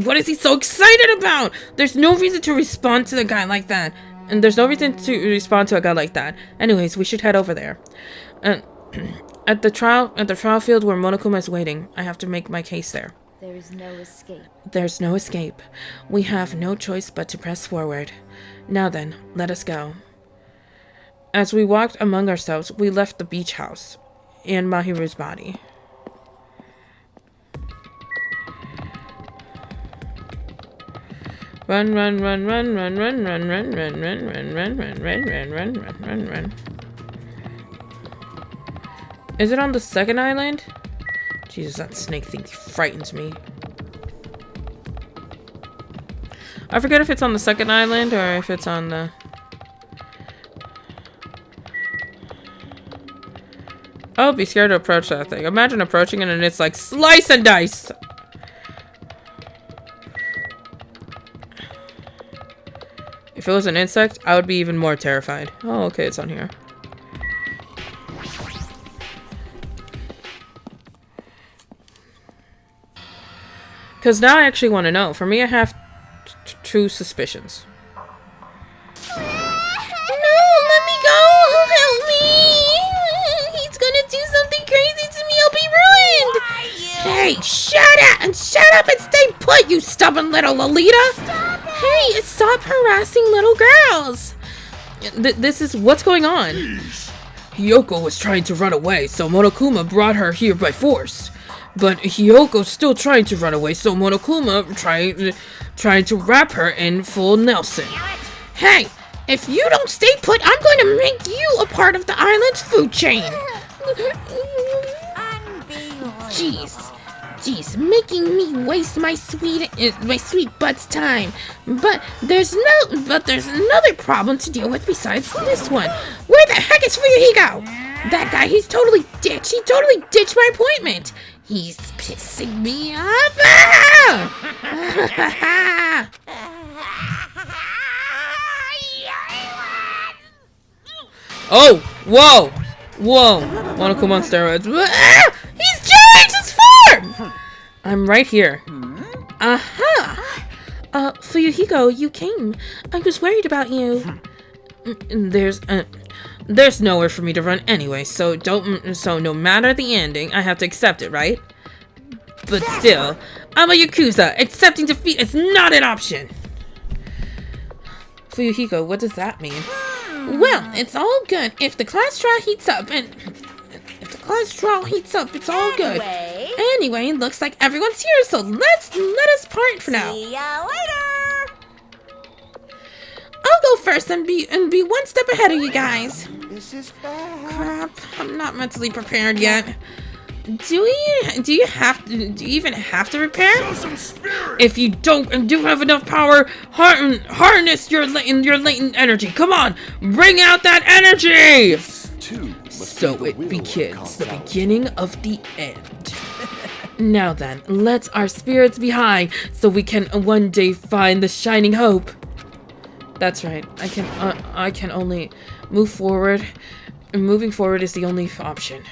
What is he so excited about? There's no reason to respond to a guy like that. And there's no reason to respond to a guy like that. Anyways, we should head over there. At the trial field where Monokuma is waiting. I have to make my case there. There is no escape. There's no escape. We have no choice but to press forward. Now then, let us go. As we walked among ourselves, we left the beach house and Mahiru's body. Run, run, run, run, run, run, run, run, run, run, run, run, run, run, run, run, run, run, run. Is it on the second island? Jesus, that snake thing frightens me. I forget if it's on the second island or if it's on the... I would be scared to approach that thing. Imagine approaching it and it's like slice and dice. If it was an insect, I would be even more terrified. Oh, okay, it's on here. Because now I actually want to know. For me, I have two suspicions. No, let me go! Help me! He's gonna do something crazy to me. I'll be ruined. Hey, shut up and stay put, you stubborn little Lolita! Hey, stop harassing little girls! This is what's going on. Hiyoko was trying to run away, so Monokuma brought her here by force. But Hiyoko's still trying to run away, so Monokuma trying to wrap her in full Nelson. Hey, if you don't stay put, I'm going to make you a part of the island's food chain. Jeez, making me waste my sweet butt's time. But there's another problem to deal with besides this one. Where the heck is Fuyuhiko? That guy, he totally ditched my appointment. He's pissing me off. Ah! Oh, whoa, Monokuma on steroids. Ah! He's changed his form. I'm right here. Aha! Fuyuhiko, you came. I was worried about you. There's nowhere for me to run anyway, so no matter the ending, I have to accept it, right? But still, I'm a Yakuza. Accepting defeat is not an option. Fuyuhiko, what does that mean? Well, it's all good if the class trial heats up, it's all good. Anyway, looks like everyone's here, so let us part for now. See ya later! I'll go first and be one step ahead of you guys. This is bad. Crap, I'm not mentally prepared yet. Do you even have to prepare? If you don't have enough power, harness your latent energy. Come on, bring out that energy. So it begins, the beginning of the end. Now then, let our spirits be high, so we can one day find the shining hope. That's right. I can only move forward. Moving forward is the only option.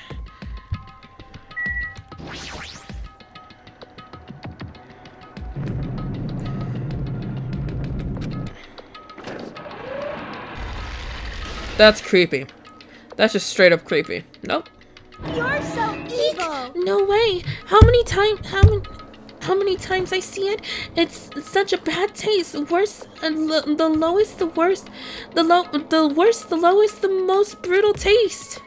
That's creepy. That's just straight up creepy. Nope. You're so evil! No way. How many times I see it? It's such a bad taste. Worse, the lowest, the worst. The worst, the lowest, the most brutal taste.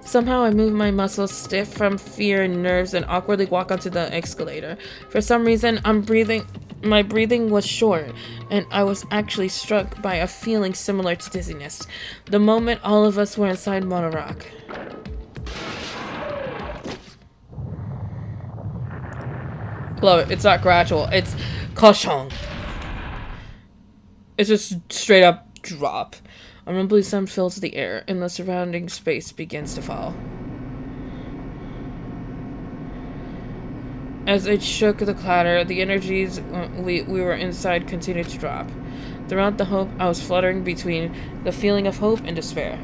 Somehow I move my muscles stiff from fear and nerves and awkwardly walk onto the escalator. For some reason, my breathing was short, and I was actually struck by a feeling similar to dizziness. The moment all of us were inside Monorock. Love it. It's not gradual. It's koshong. It's just straight up drop. A rumbling sound fills the air, and the surrounding space begins to fall. As it shook the clatter, the energies we were inside continued to drop. Throughout the hope, I was fluttering between the feeling of hope and despair.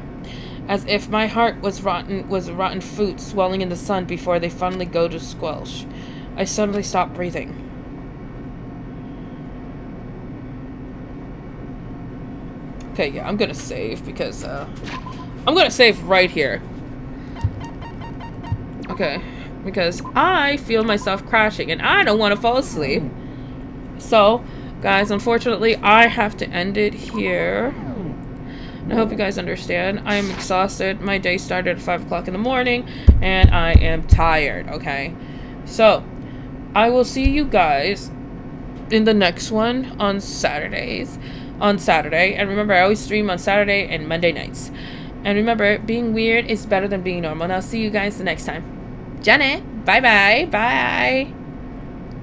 As if my heart was rotten fruit swelling in the sun before they finally go to squelch. I suddenly stopped breathing. Okay, yeah, I'm gonna save because, I'm gonna save right here. Okay, because I feel myself crashing and I don't want to fall asleep. So, guys, unfortunately, I have to end it here. And I hope you guys understand. I am exhausted. My day started at 5 o'clock in the morning and I am tired, okay? So, I will see you guys in the next one on Saturday. And remember, I always stream on Saturday and Monday nights. And remember, being weird is better than being normal. And I'll see you guys the next time. Jenny, bye-bye. Bye.